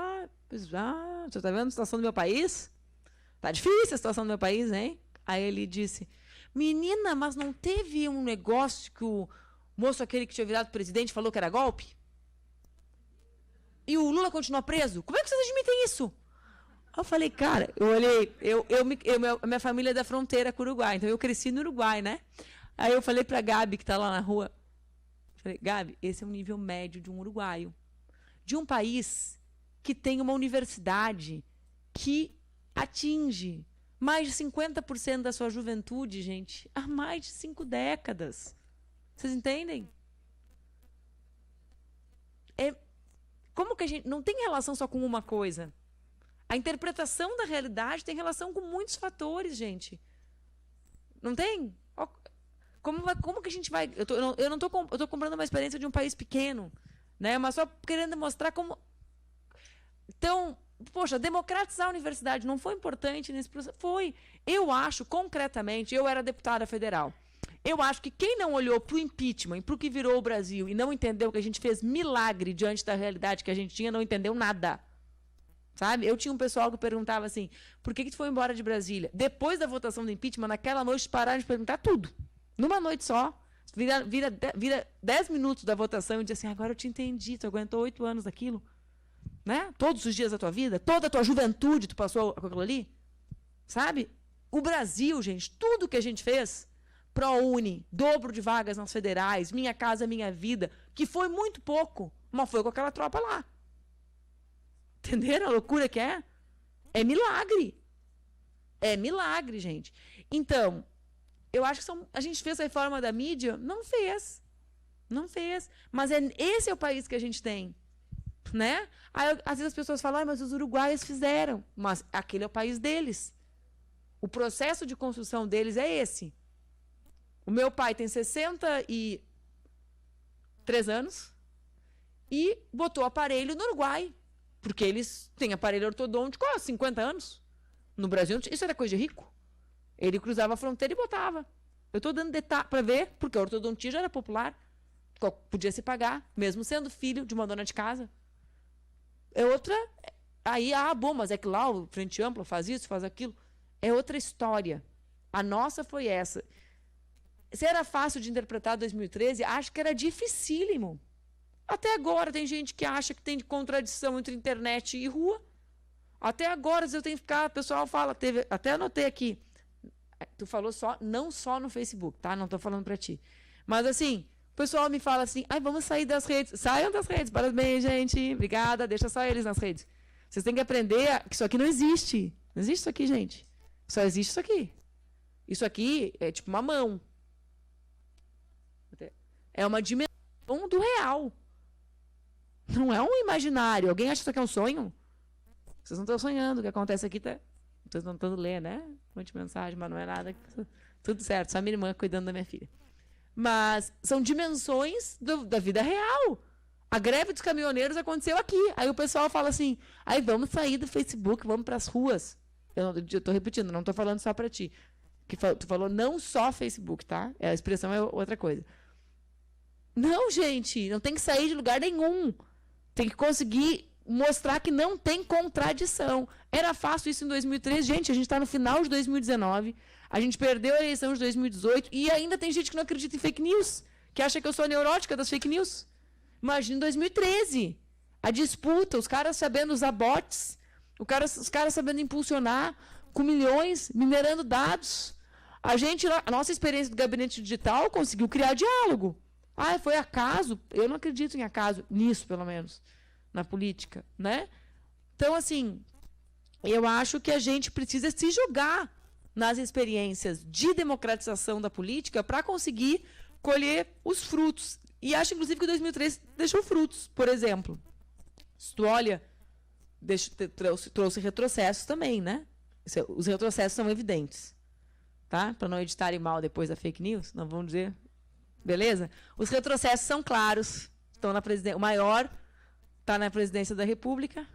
senhor está vendo a situação do meu país? Tá difícil a situação do meu país, hein? Aí ele disse, menina, mas não teve um negócio que o moço aquele que tinha virado presidente falou que era golpe? E o Lula continua preso? Como é que vocês admitem isso? Eu falei, cara, eu olhei, minha família é da fronteira com o Uruguai, então eu cresci no Uruguai, né? Aí eu falei pra Gabi, que tá lá na rua, falei, Gabi, esse é um nível médio de um uruguaio. De um país que tem uma universidade que atinge mais de 50% da sua juventude, gente, há mais de 5 décadas. Vocês entendem? Como que a gente... Não tem relação só com uma coisa. A interpretação da realidade tem relação com muitos fatores, gente. Não tem? Como que a gente vai... Eu estou comprando uma experiência de um país pequeno, né? Mas só querendo mostrar como... Então... Poxa, democratizar a universidade não foi importante nesse processo? Foi. Eu acho, concretamente, eu era deputada federal. Eu acho que quem não olhou para o impeachment e para o que virou o Brasil e não entendeu que a gente fez milagre diante da realidade que a gente tinha, não entendeu nada. Sabe? Eu tinha um pessoal que perguntava assim, por que tu foi embora de Brasília? Depois da votação do impeachment, naquela noite, pararam de perguntar tudo. Numa noite só. Vira 10 minutos da votação e diz assim, agora eu te entendi, tu aguentou 8 anos daquilo. Né? Todos os dias da tua vida, toda a tua juventude tu passou com aquilo ali, sabe? O Brasil, gente, tudo que a gente fez, ProUni, dobro de vagas nas federais, Minha Casa Minha Vida, que foi muito pouco, mas foi com aquela tropa lá. Entenderam a loucura que é? É milagre. É milagre, gente. Então, eu acho que a gente fez a reforma da mídia? Não fez. Não fez. Mas esse é o país que a gente tem. Né? Aí, às vezes as pessoas falam, mas os uruguaios fizeram. Mas aquele é o país deles. O processo de construção deles é esse. O meu pai tem 63 anos e botou aparelho no Uruguai. Porque eles têm aparelho ortodôntico há 50 anos. No Brasil, isso era coisa de rico. Ele cruzava a fronteira e botava. Eu estou dando detalhe para ver, porque a ortodontia já era popular. Podia se pagar, mesmo sendo filho de uma dona de casa. É outra... Aí, bom, mas é que lá o Frente Ampla faz isso, faz aquilo. É outra história. A nossa foi essa. se era fácil de interpretar 2013, acho que era dificílimo. Até agora tem gente que acha que tem contradição entre internet e rua. Até agora eu tenho que ficar, o pessoal fala, até anotei aqui. Tu falou não só no Facebook, tá? Não estou falando para ti. Mas assim, o pessoal me fala assim, vamos sair das redes. Saiam das redes, parabéns, gente. Obrigada, deixa só eles nas redes. Vocês têm que aprender que isso aqui não existe. Não existe isso aqui, gente. Só existe isso aqui. Isso aqui é tipo uma mão. É uma dimensão do real. Não é um imaginário. Alguém acha que isso aqui é um sonho? Vocês não estão sonhando. O que acontece aqui tá... Estou tentando ler, né? Um monte de mensagem, mas não é nada. Tudo certo. Só minha irmã cuidando da minha filha. Mas são dimensões da vida real. A greve dos caminhoneiros aconteceu aqui. Aí o pessoal fala assim, vamos sair do Facebook, vamos para as ruas. Eu estou repetindo, não estou falando só para ti. Tu falou não só Facebook, tá? A expressão é outra coisa. Não, gente, não tem que sair de lugar nenhum. Tem que conseguir mostrar que não tem contradição. Era fácil isso em 2013. Gente, a gente está no final de 2019. A gente perdeu a eleição de 2018 e ainda tem gente que não acredita em fake news, que acha que eu sou a neurótica das fake news. Imagina em 2013. A disputa, os caras sabendo usar bots, os caras sabendo impulsionar com milhões, minerando dados. A nossa experiência do gabinete digital conseguiu criar diálogo. Foi acaso? Eu não acredito em acaso, nisso, pelo menos, na política, né? Então, assim, eu acho que a gente precisa se jogar nas experiências de democratização da política para conseguir colher os frutos. E acho, inclusive, que 2003 deixou frutos. Por exemplo, se tu olha, trouxe retrocessos também, né? Os retrocessos são evidentes. Tá? Para não editarem mal depois da fake news, não vão dizer... Beleza? Os retrocessos são claros. Estão na presidência. O maior está na presidência da República,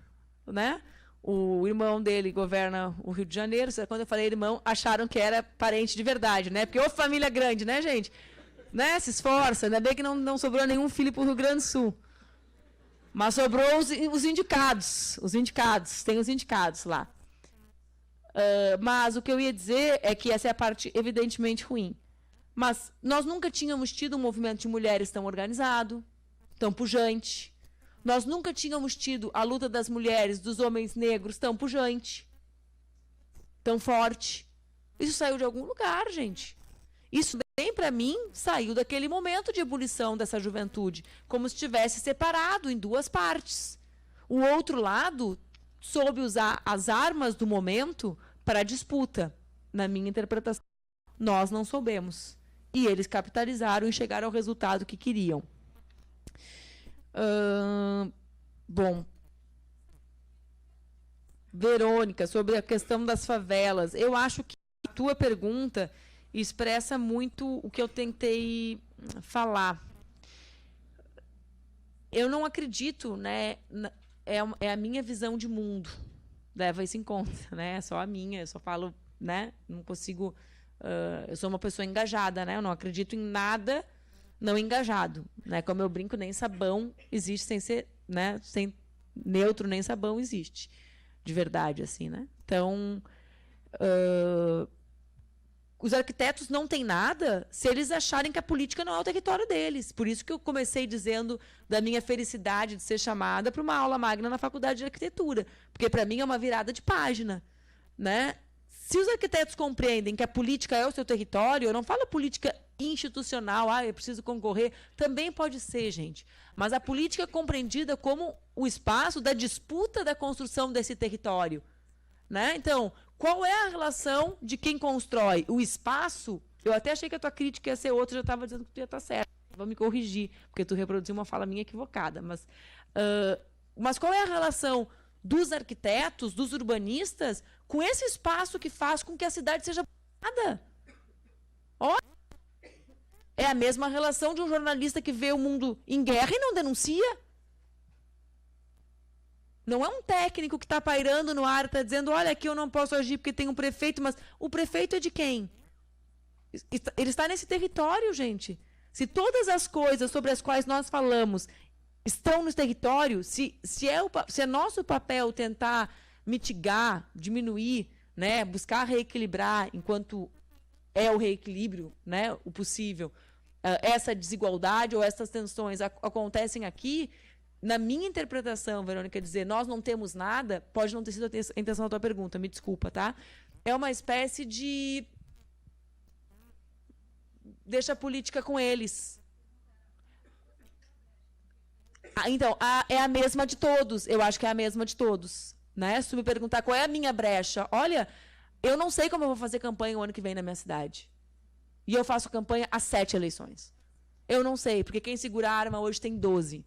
né? O irmão dele governa o Rio de Janeiro. Quando eu falei irmão, acharam que era parente de verdade, né? Porque família grande, né, gente? Né? Se esforça. Ainda bem que não sobrou nenhum filho para o Rio Grande do Sul. Mas sobrou os indicados. Os indicados. Tem os indicados lá. Mas o que eu ia dizer é que essa é a parte evidentemente ruim. Mas nós nunca tínhamos tido um movimento de mulheres tão organizado, tão pujante. Nós nunca tínhamos tido a luta das mulheres, dos homens negros tão pujante, tão forte. Isso saiu de algum lugar, gente. Isso, bem para mim, saiu daquele momento de ebulição dessa juventude, como se estivesse separado em duas partes. O outro lado soube usar as armas do momento para a disputa. Na minha interpretação, nós não soubemos. E eles capitalizaram e chegaram ao resultado que queriam. Bom, Verônica, sobre a questão das favelas. Eu acho que a tua pergunta expressa muito o que eu tentei falar. Eu não acredito, né? É a minha visão de mundo. Leva isso em conta, né? É só a minha, eu só falo, né? Não consigo... eu sou uma pessoa engajada, né? Eu não acredito em nada não engajado, né? Como eu brinco, nem sabão existe sem ser, né? Sem neutro, nem sabão existe, de verdade, assim, né? Então, os arquitetos não têm nada se eles acharem que a política não é o território deles. Por isso que eu comecei dizendo da minha felicidade de ser chamada para uma aula magna na Faculdade de Arquitetura, porque para mim é uma virada de página, né? Se os arquitetos compreendem que a política é o seu território, eu não falo política institucional, eu preciso concorrer, também pode ser, gente. Mas a política é compreendida como o espaço da disputa da construção desse território, né? Então, qual é a relação de quem constrói o espaço? Eu até achei que a tua crítica ia ser outra, já estava dizendo que tu ia estar certo. Vou me corrigir, porque tu reproduziu uma fala minha equivocada. Mas qual é a relação dos arquitetos, dos urbanistas, com esse espaço que faz com que a cidade seja nada? É a mesma relação de um jornalista que vê o mundo em guerra e não denuncia. Não é um técnico que está pairando no ar, está dizendo, olha, aqui eu não posso agir porque tem um prefeito, mas o prefeito é de quem? Ele está nesse território, gente. Se todas as coisas sobre as quais nós falamos estão no território, se é nosso papel tentar mitigar, diminuir, né, buscar reequilibrar enquanto é o reequilíbrio, né, o possível, essa desigualdade ou essas tensões acontecem aqui, na minha interpretação, Verônica, dizer nós não temos nada, pode não ter sido a intenção da tua pergunta, me desculpa, tá? É uma espécie de deixa a política com eles. Então, é a mesma de todos. Eu acho que é a mesma de todos. Né? Se tu me perguntar qual é a minha brecha, olha, eu não sei como eu vou fazer campanha o ano que vem na minha cidade. E eu faço campanha há 7 eleições. Eu não sei, porque quem segura a arma hoje tem 12.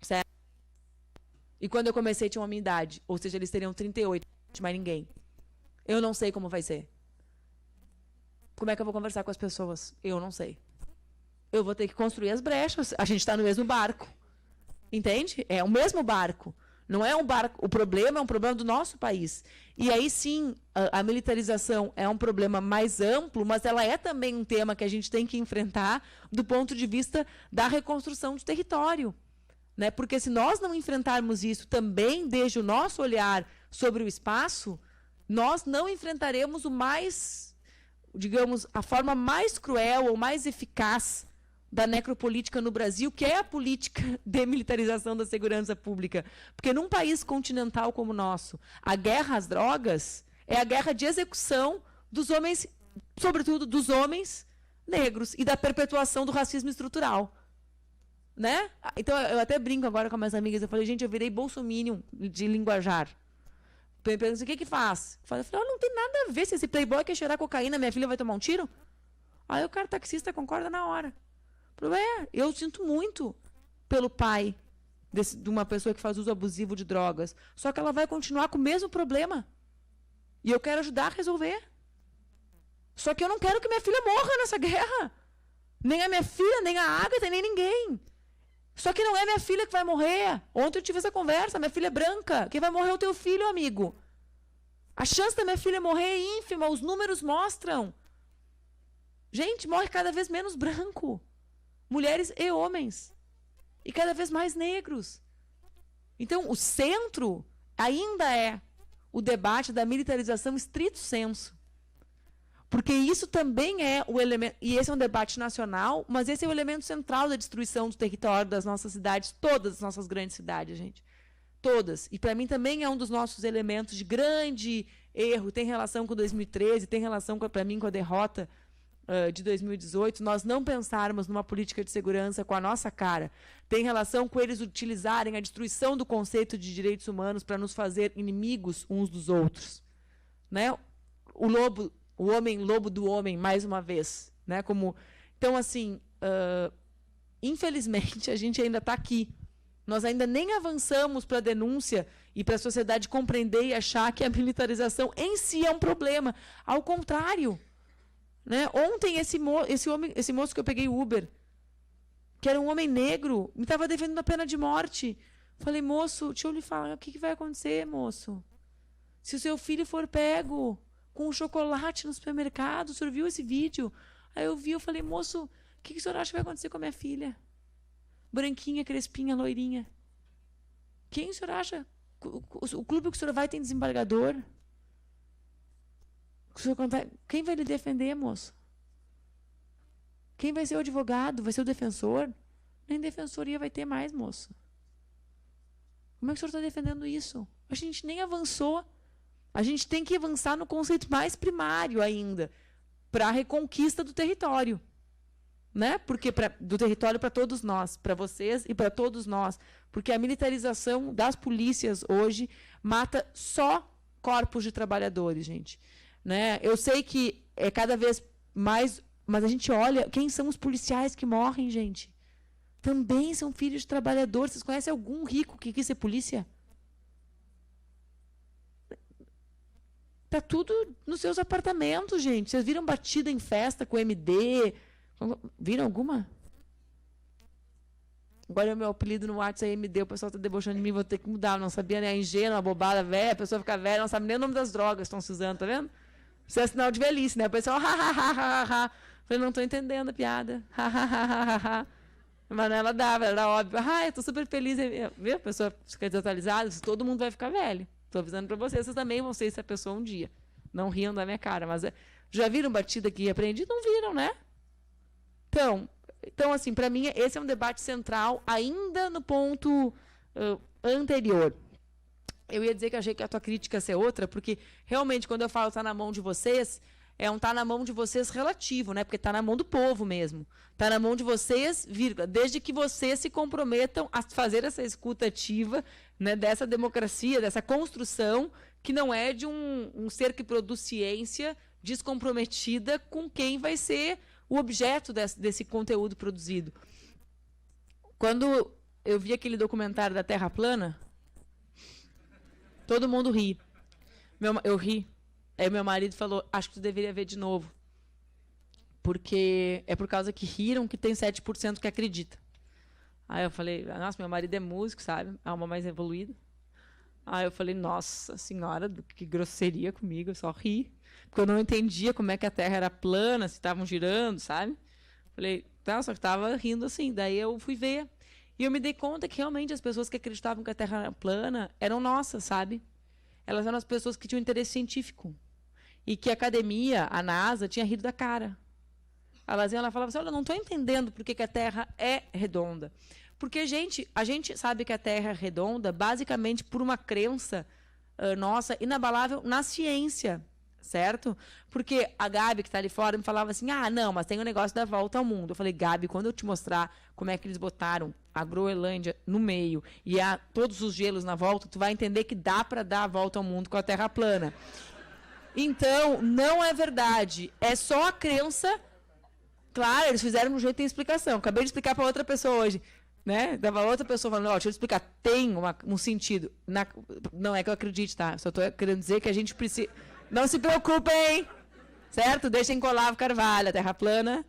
Certo? E quando eu comecei tinha uma minha idade. Ou seja, eles teriam 38, mais ninguém. Eu não sei como vai ser. Como é que eu vou conversar com as pessoas? Eu não sei. Eu vou ter que construir as brechas. A gente está no mesmo barco. Entende? É o mesmo barco. Não é um barco. O problema é um problema do nosso país. E aí, sim, a militarização é um problema mais amplo, mas ela é também um tema que a gente tem que enfrentar do ponto de vista da reconstrução do território. Né? Porque se nós não enfrentarmos isso também desde o nosso olhar sobre o espaço, nós não enfrentaremos o mais, digamos, a forma mais cruel ou mais eficaz da necropolítica no Brasil, que é a política de militarização da segurança pública. Porque num país continental como o nosso, a guerra às drogas é a guerra de execução dos homens, sobretudo dos homens negros, e da perpetuação do racismo estrutural. Né? Então, eu até brinco agora com as minhas amigas, eu falei, gente, eu virei bolsominion de linguajar. Perguntam, o que faz? Eu falei, não tem nada a ver, se esse playboy quer cheirar cocaína, minha filha vai tomar um tiro? Aí o cara taxista concorda na hora. Eu sinto muito pelo pai de uma pessoa que faz uso abusivo de drogas. Só que ela vai continuar com o mesmo problema. E eu quero ajudar a resolver. Só que eu não quero que minha filha morra nessa guerra. Nem a minha filha, nem a Agatha, nem ninguém. Só que não é minha filha que vai morrer. Ontem eu tive essa conversa, minha filha é branca. Quem vai morrer é o teu filho, amigo. A chance da minha filha morrer é ínfima, os números mostram. Gente, morre cada vez menos branco. Mulheres e homens. E cada vez mais negros. Então, o centro ainda é o debate da militarização estrito sensu. Porque isso também é o elemento... E esse é um debate nacional, mas esse é o elemento central da destruição do território das nossas cidades, todas as nossas grandes cidades, gente. Todas. E, para mim, também é um dos nossos elementos de grande erro. Tem relação com 2013, tem relação, para mim, com a derrota de 2018, nós não pensarmos numa política de segurança com a nossa cara. Tem relação com eles utilizarem a destruição do conceito de direitos humanos para nos fazer inimigos uns dos outros. Né? O homem lobo do homem, mais uma vez. Né? Então, assim, infelizmente, a gente ainda está aqui. Nós ainda nem avançamos para a denúncia e para a sociedade compreender e achar que a militarização em si é um problema. Ao contrário. Né? Ontem, esse moço que eu peguei Uber, que era um homem negro, me estava defendendo a pena de morte. Falei, moço, deixa eu lhe falar, o que vai acontecer, moço? Se o seu filho for pego com um chocolate no supermercado, o senhor viu esse vídeo? Aí eu vi, eu falei, moço, o que o senhor acha que vai acontecer com a minha filha? Branquinha, crespinha, loirinha. Quem o senhor acha? O clube que o senhor vai tem desembargador? Quem vai lhe defender, moço? Quem vai ser o advogado? Vai ser o defensor? Nem defensoria vai ter mais, moço. Como é que o senhor está defendendo isso? A gente nem avançou. A gente tem que avançar no conceito mais primário ainda, para a reconquista do território. Né? Porque do território para todos nós, para vocês e para todos nós. Porque a militarização das polícias hoje mata só corpos de trabalhadores, gente. Né? Eu sei que é cada vez mais, mas a gente olha quem são os policiais que morrem, gente. Também são filhos de trabalhadores. Vocês conhecem algum rico que quis ser polícia? Tá tudo nos seus apartamentos, gente. Vocês viram batida em festa com MD? Viram alguma? Agora o meu apelido no WhatsApp é MD, o pessoal está debochando de mim, vou ter que mudar. Eu não sabia, né? Ingênua, bobada, velha, a pessoa fica velha, não sabe nem o nome das drogas que estão se usando, tá vendo? Isso é sinal de velhice, né? O pessoal, ha. Falei, não estou entendendo a piada. Ha. Mas ela dava, era óbvio. Eu estou super feliz. Viu? A pessoa fica desatualizada, todo mundo vai ficar velho. Estou avisando para vocês, vocês também vão ser essa pessoa um dia. Não riam da minha cara, mas Já viram batida que aprendi? Não viram, né? Então assim, para mim, esse é um debate central, ainda no ponto anterior. Eu ia dizer que achei que a tua crítica ia ser outra, porque realmente, quando eu falo está na mão de vocês, é um tá na mão de vocês relativo, né? Porque está na mão do povo mesmo. Está na mão de vocês, vírgula, desde que vocês se comprometam a fazer essa escuta ativa, né, dessa democracia, dessa construção, que não é de um ser que produz ciência descomprometida com quem vai ser o objeto desse conteúdo produzido. Quando eu vi aquele documentário da Terra Plana, todo mundo ri. Eu ri. Aí meu marido falou, acho que tu deveria ver de novo. Porque é por causa que riram que tem 7% que acredita. Aí eu falei, nossa, meu marido é músico, sabe? Alma mais evoluída. Aí eu falei, nossa senhora, que grosseria comigo, eu só ri. Porque eu não entendia como é que a Terra era plana, se estavam girando, sabe? Falei, tá, só que estava rindo assim. Daí eu fui ver. E eu me dei conta que realmente as pessoas que acreditavam que a Terra era plana eram nossas, sabe? Elas eram as pessoas que tinham interesse científico. E que a academia, a NASA, tinha rido da cara. Elas iam lá e falavam assim, olha, eu não estou entendendo por que a Terra é redonda. Porque, a gente sabe que a Terra é redonda basicamente por uma crença nossa inabalável na ciência, certo? Porque a Gabi, que está ali fora, me falava assim, não, mas tem o negócio da volta ao mundo. Eu falei, Gabi, quando eu te mostrar como é que eles botaram a Groenlândia no meio e todos os gelos na volta, tu vai entender que dá para dar a volta ao mundo com a Terra plana. Então, não é verdade. É só a crença. Claro, eles fizeram de um jeito que tem explicação. Acabei de explicar para outra pessoa hoje. Né? Dava outra pessoa falando, deixa eu explicar, tem um sentido. Não é que eu acredite, tá? Só estou querendo dizer que a gente precisa... Não se preocupem, certo? Deixem colar o Carvalho, a Terra plana.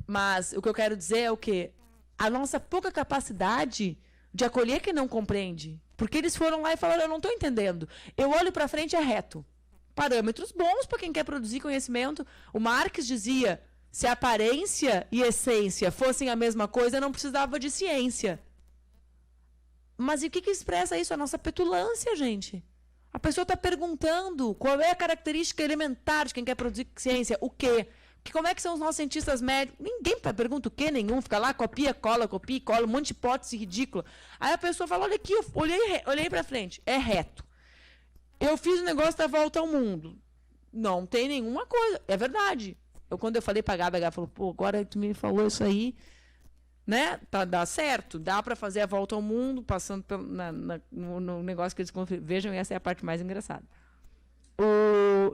Mas o que eu quero dizer é o quê? A nossa pouca capacidade de acolher quem não compreende. Porque eles foram lá e falaram, eu não estou entendendo. Eu olho para frente, é reto. Parâmetros bons para quem quer produzir conhecimento. O Marx dizia, se aparência e essência fossem a mesma coisa, não precisava de ciência. Mas e o que expressa isso? A nossa petulância, gente. A pessoa está perguntando qual é a característica elementar de quem quer produzir ciência. O quê? Como é que são os nossos cientistas médicos? Ninguém pergunta o quê nenhum. Fica lá, copia, cola, um monte de hipótese ridícula. Aí a pessoa fala, olha aqui, eu olhei para frente. É reto. Eu fiz o negócio da volta ao mundo. Não tem nenhuma coisa. É verdade. Quando eu falei para a Gabi, falou, pô, agora tu me falou isso aí, né? Dá certo. Dá para fazer a volta ao mundo, passando no negócio que eles vejam, e essa é a parte mais engraçada.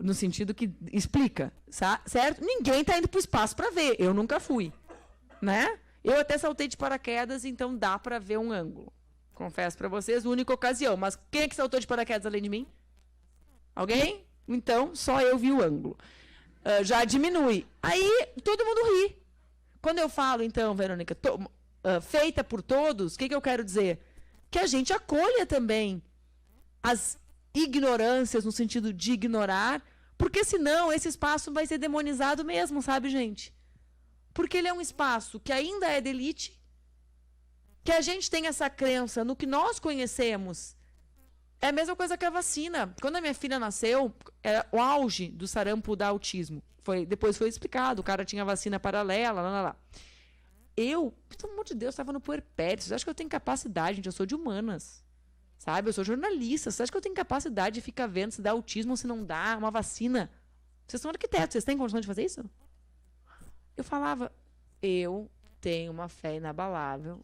No sentido que explica, certo? Ninguém está indo para o espaço para ver. Eu nunca fui, né? Eu até saltei de paraquedas, então dá para ver um ângulo. Confesso para vocês, única ocasião. Mas quem é que saltou de paraquedas além de mim? Alguém? Então, só eu vi o ângulo. Já diminui. Aí, todo mundo ri. Quando eu falo, então, Verônica, feita por todos, o que eu quero dizer? Que a gente acolha também as ignorâncias, no sentido de ignorar, porque senão esse espaço vai ser demonizado mesmo, sabe, gente? Porque ele é um espaço que ainda é de elite, que a gente tem essa crença no que nós conhecemos. É a mesma coisa que a vacina. Quando a minha filha nasceu, era o auge do sarampo da autismo. Depois foi explicado, o cara tinha vacina paralela, lá. Eu, pelo amor de Deus, estava no puerpério. Vocês acham que eu tenho capacidade, gente? Eu sou de humanas. Sabe? Eu sou jornalista. Vocês acham que eu tenho capacidade de ficar vendo se dá autismo ou se não dá uma vacina? Vocês são arquitetos, vocês têm condição de fazer isso? Eu falava, eu tenho uma fé inabalável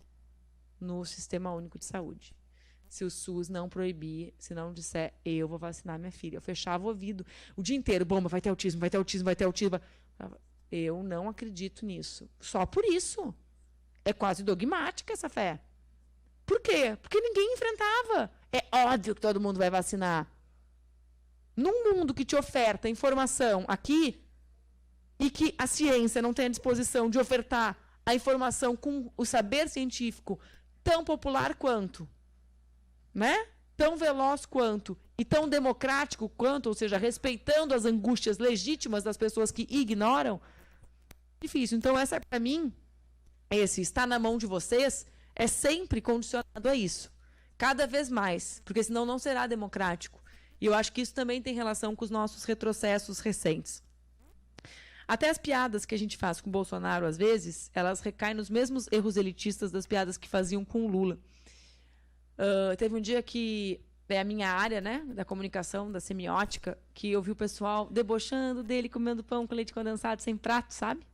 no Sistema Único de Saúde. Se o SUS não proibir, se não disser, eu vou vacinar minha filha. Eu fechava o ouvido o dia inteiro. Bomba, vai ter autismo, vai ter autismo, vai ter autismo. Eu não acredito nisso. Só por isso. É quase dogmática essa fé. Por quê? Porque ninguém enfrentava. É óbvio que todo mundo vai vacinar. Num mundo que te oferta informação aqui e que a ciência não tem a disposição de ofertar a informação com o saber científico tão popular quanto, né? Tão veloz quanto e tão democrático quanto, ou seja, respeitando as angústias legítimas das pessoas que ignoram, difícil. Então, essa, para mim, esse está na mão de vocês, é sempre condicionado a isso. Cada vez mais, porque senão não será democrático. E eu acho que isso também tem relação com os nossos retrocessos recentes. Até as piadas que a gente faz com o Bolsonaro, às vezes, elas recaem nos mesmos erros elitistas das piadas que faziam com o Lula. Teve um dia que é a minha área, né, da comunicação, da semiótica, que eu vi o pessoal debochando dele comendo pão com leite condensado sem prato, sabe?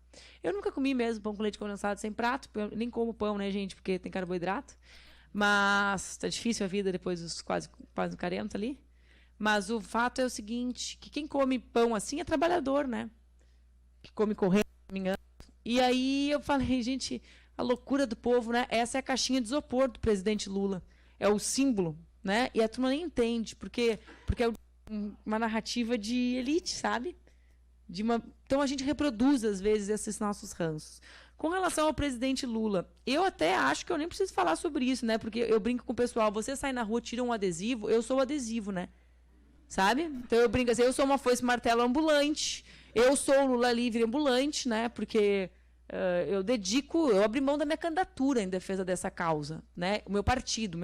Eu nunca comi mesmo pão com leite condensado sem prato, eu nem como pão, né, gente, porque tem carboidrato. Mas tá difícil a vida depois dos quase 40 ali. Mas o fato é o seguinte, que quem come pão assim é trabalhador, né? Que come correndo, caminhando. E aí eu falei, gente, a loucura do povo, né? Essa é a caixinha de isopor do presidente Lula. É o símbolo, né? E a turma nem entende, porque é uma narrativa de elite, sabe? Então a gente reproduz, às vezes, esses nossos ranços. Com relação ao presidente Lula, eu até acho que eu nem preciso falar sobre isso, né? Porque eu brinco com o pessoal, você sai na rua, tira um adesivo, eu sou o adesivo, né? Sabe? Então eu brinco assim, eu sou uma foice martelo ambulante, eu sou o Lula livre ambulante, né? Porque eu abri mão da minha candidatura em defesa dessa causa, né? O meu partido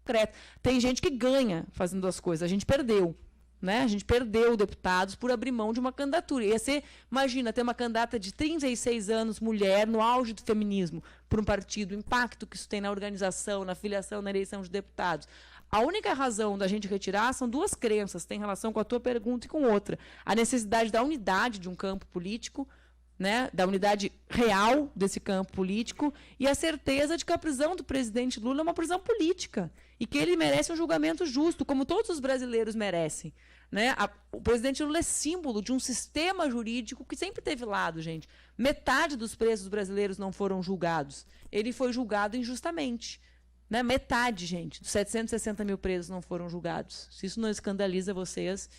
concreto. Tem gente que ganha fazendo as coisas, a gente perdeu. Né? A gente perdeu deputados por abrir mão de uma candidatura. Ia ser, imagina, ter uma candidata de 36 anos, mulher, no auge do feminismo, por um partido, o impacto que isso tem na organização, na filiação, na eleição de deputados. A única razão da gente retirar são duas crenças, tem relação com a tua pergunta e com outra. A necessidade da unidade de um campo político, né, da unidade real desse campo político, e a certeza de que a prisão do presidente Lula é uma prisão política e que ele merece um julgamento justo, como todos os brasileiros merecem. Né? O presidente Lula é símbolo de um sistema jurídico que sempre teve lado, gente. Metade dos presos brasileiros não foram julgados. Ele foi julgado injustamente. Né? Metade, gente, dos 760 mil presos não foram julgados. Se isso não escandaliza vocês,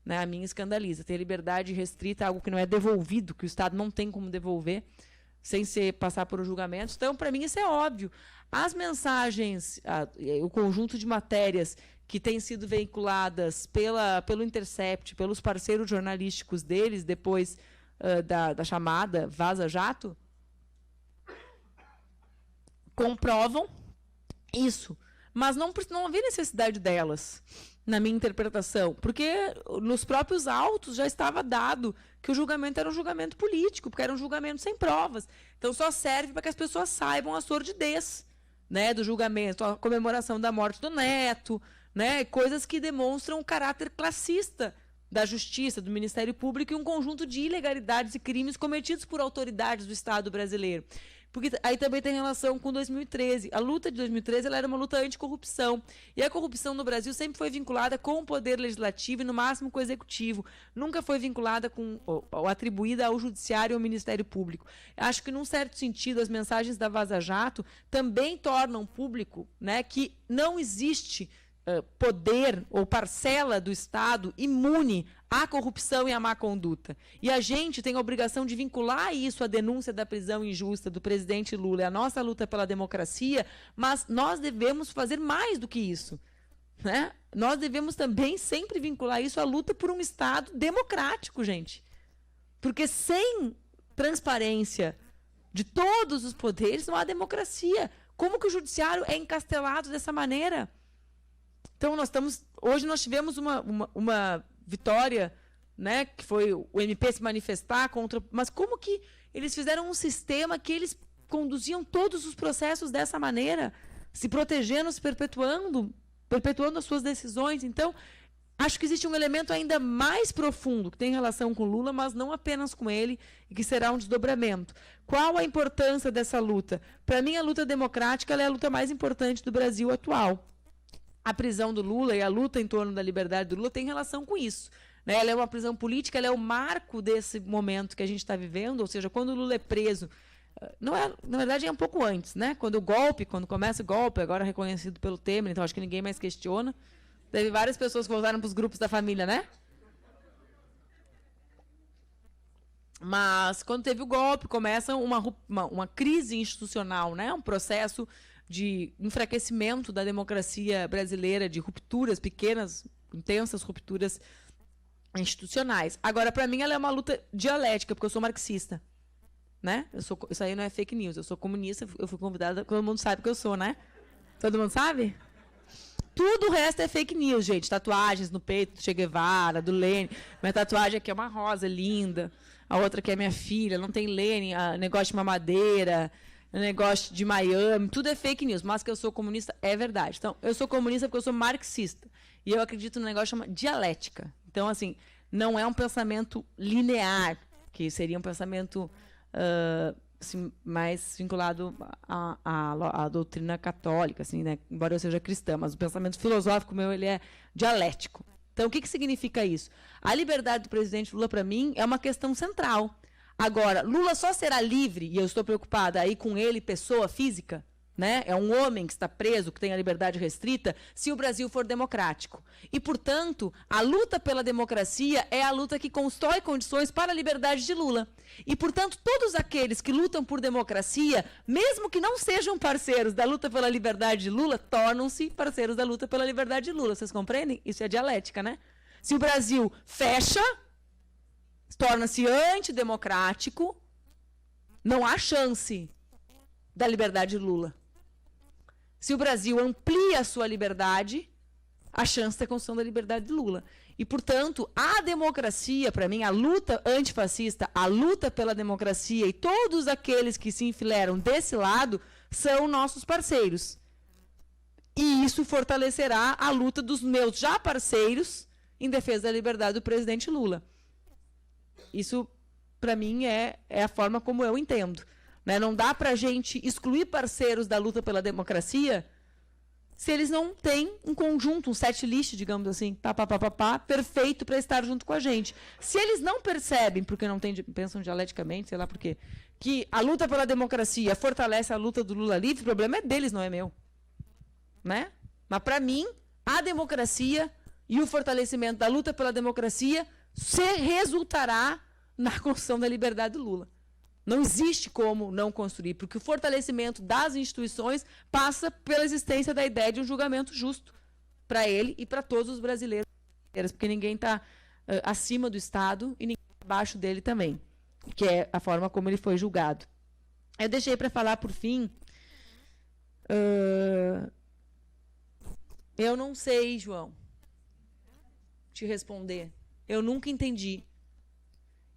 né, a minha escandaliza. Ter liberdade restrita, algo que não é devolvido, que o Estado não tem como devolver, sem passar por um julgamento. Então, para mim, isso é óbvio. As mensagens, o conjunto de matérias que têm sido veiculadas pelo Intercept, pelos parceiros jornalísticos deles, depois da chamada Vaza Jato, comprovam isso. Mas não havia necessidade delas, na minha interpretação, porque nos próprios autos já estava dado que o julgamento era um julgamento político, porque era um julgamento sem provas. Então, só serve para que as pessoas saibam a sordidez, né, do julgamento, a comemoração da morte do neto, né, coisas que demonstram o caráter classista da Justiça, do Ministério Público e um conjunto de ilegalidades e crimes cometidos por autoridades do Estado brasileiro. Porque aí também tem relação com 2013. A luta de 2013 ela era uma luta anticorrupção. E a corrupção no Brasil sempre foi vinculada com o poder legislativo e, no máximo, com o executivo. Nunca foi vinculada ou atribuída ao judiciário ou ao Ministério Público. Acho que, num certo sentido, as mensagens da Vaza Jato também tornam público, né, que não existe poder ou parcela do Estado imune à corrupção e à má conduta. E a gente tem a obrigação de vincular isso à denúncia da prisão injusta do presidente Lula e à nossa luta pela democracia, mas nós devemos fazer mais do que isso. Né? Nós devemos também sempre vincular isso à luta por um Estado democrático, gente. Porque sem transparência de todos os poderes não há democracia. Como que o judiciário é encastelado dessa maneira? Então, hoje nós tivemos uma vitória, né, que foi o MP se manifestar contra... Mas como que eles fizeram um sistema que eles conduziam todos os processos dessa maneira, se protegendo, se perpetuando as suas decisões? Então, acho que existe um elemento ainda mais profundo que tem relação com Lula, mas não apenas com ele, e que será um desdobramento. Qual a importância dessa luta? Para mim, a luta democrática ela é a luta mais importante do Brasil atual. A prisão do Lula e a luta em torno da liberdade do Lula tem relação com isso. Né? Ela é uma prisão política, ela é o marco desse momento que a gente está vivendo, ou seja, quando o Lula é preso, na verdade é um pouco antes, né? Quando começa o golpe, agora reconhecido pelo Temer, então acho que ninguém mais questiona. Teve várias pessoas que voltaram para os grupos da família, né? Mas quando teve o golpe, começa uma crise institucional, né? Um processo de enfraquecimento da democracia brasileira, de rupturas, pequenas, intensas rupturas institucionais. Agora, para mim, ela é uma luta dialética, porque eu sou marxista. Né? Isso aí não é fake news, eu sou comunista, eu fui convidada, todo mundo sabe que eu sou, né? Todo mundo sabe? Tudo o resto é fake news, gente. Tatuagens no peito do Che Guevara, do Lênin. Minha tatuagem aqui é uma rosa linda. A outra aqui é minha filha, não tem Lênin. Negócio de mamadeira, negócio de Miami. Tudo é fake news. Mas que eu sou comunista é verdade. Então, eu sou comunista porque eu sou marxista. E eu acredito num negócio chamado dialética. Então, assim, não é um pensamento linear, que seria um pensamento assim, mais vinculado à doutrina católica, assim, né? Embora eu seja cristã, mas o pensamento filosófico meu ele é dialético. Então, o que significa isso? A liberdade do presidente Lula, para mim, é uma questão central. Agora, Lula só será livre, e eu estou preocupada aí com ele, pessoa física, né? É um homem que está preso, que tem a liberdade restrita, se o Brasil for democrático. E, portanto, a luta pela democracia é a luta que constrói condições para a liberdade de Lula. E, portanto, todos aqueles que lutam por democracia, mesmo que não sejam parceiros da luta pela liberdade de Lula, tornam-se parceiros da luta pela liberdade de Lula. Vocês compreendem? Isso é dialética, né? Se o Brasil fecha, torna-se antidemocrático, não há chance da liberdade de Lula. Se o Brasil amplia a sua liberdade, a chance da construção da liberdade de Lula. E, portanto, a democracia, para mim, a luta antifascista, a luta pela democracia e todos aqueles que se enfileiram desse lado são nossos parceiros. E isso fortalecerá a luta dos meus já parceiros em defesa da liberdade do presidente Lula. Isso, para mim, é a forma como eu entendo. Né? Não dá para a gente excluir parceiros da luta pela democracia se eles não têm um conjunto, um set list, digamos assim, perfeito para estar junto com a gente. Se eles não percebem, porque não pensam dialeticamente, sei lá por quê, que a luta pela democracia fortalece a luta do Lula livre, o problema é deles, não é meu. Né? Mas, para mim, a democracia e o fortalecimento da luta pela democracia resultará na construção da liberdade do Lula. Não existe como não construir, porque o fortalecimento das instituições passa pela existência da ideia de um julgamento justo para ele e para todos os brasileiros, porque ninguém está acima do Estado e ninguém está abaixo dele também, que é a forma como ele foi julgado. Eu deixei para falar, por fim, eu não sei, João, te responder. Eu nunca entendi.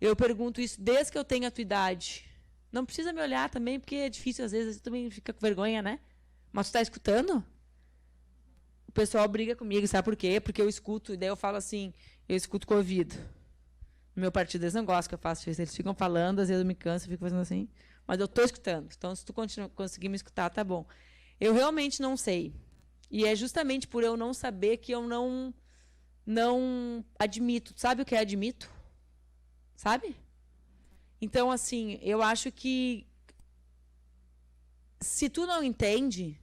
Eu pergunto isso desde que eu tenho a tua idade. Não precisa me olhar também, porque é difícil, às vezes, você também fica com vergonha, né? Mas tu está escutando? O pessoal briga comigo, sabe por quê? Porque eu escuto, e daí eu falo assim, eu escuto com o ouvido. No meu partido eles não gostam que eu faça isso, eles ficam falando, às vezes eu me canso, eu fico fazendo assim, mas eu estou escutando. Então, se tu conseguir me escutar, tá bom. Eu realmente não sei. E é justamente por eu não saber que eu não admito. Sabe o que é admito? Sabe? Então, assim, eu acho que se tu não entende,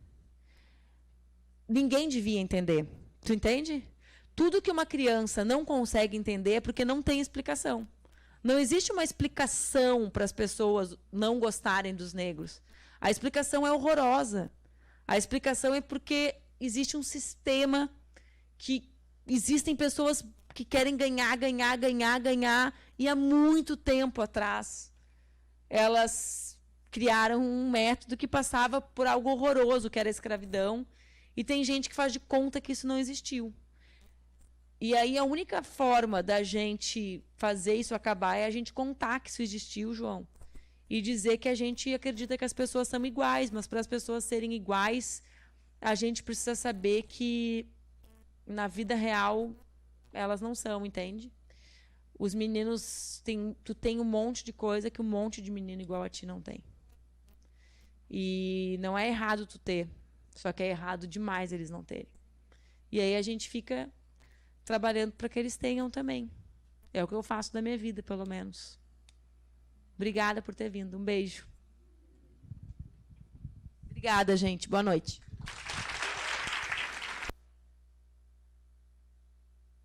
ninguém devia entender. Tu entende? Tudo que uma criança não consegue entender é porque não tem explicação. Não existe uma explicação para as pessoas não gostarem dos negros. A explicação é horrorosa. A explicação é porque existe um sistema que existem pessoas que querem ganhar, e há muito tempo atrás elas criaram um método que passava por algo horroroso, que era a escravidão, e tem gente que faz de conta que isso não existiu. E aí a única forma da gente fazer isso acabar é a gente contar que isso existiu, João, e dizer que a gente acredita que as pessoas são iguais, mas para as pessoas serem iguais, a gente precisa saber que na vida real elas não são, entende? Os meninos, tu tem um monte de coisa que um monte de menino igual a ti não tem. E não é errado tu ter, só que é errado demais eles não terem. E aí a gente fica trabalhando para que eles tenham também. É o que eu faço da minha vida, pelo menos. Obrigada por ter vindo. Um beijo. Obrigada, gente. Boa noite.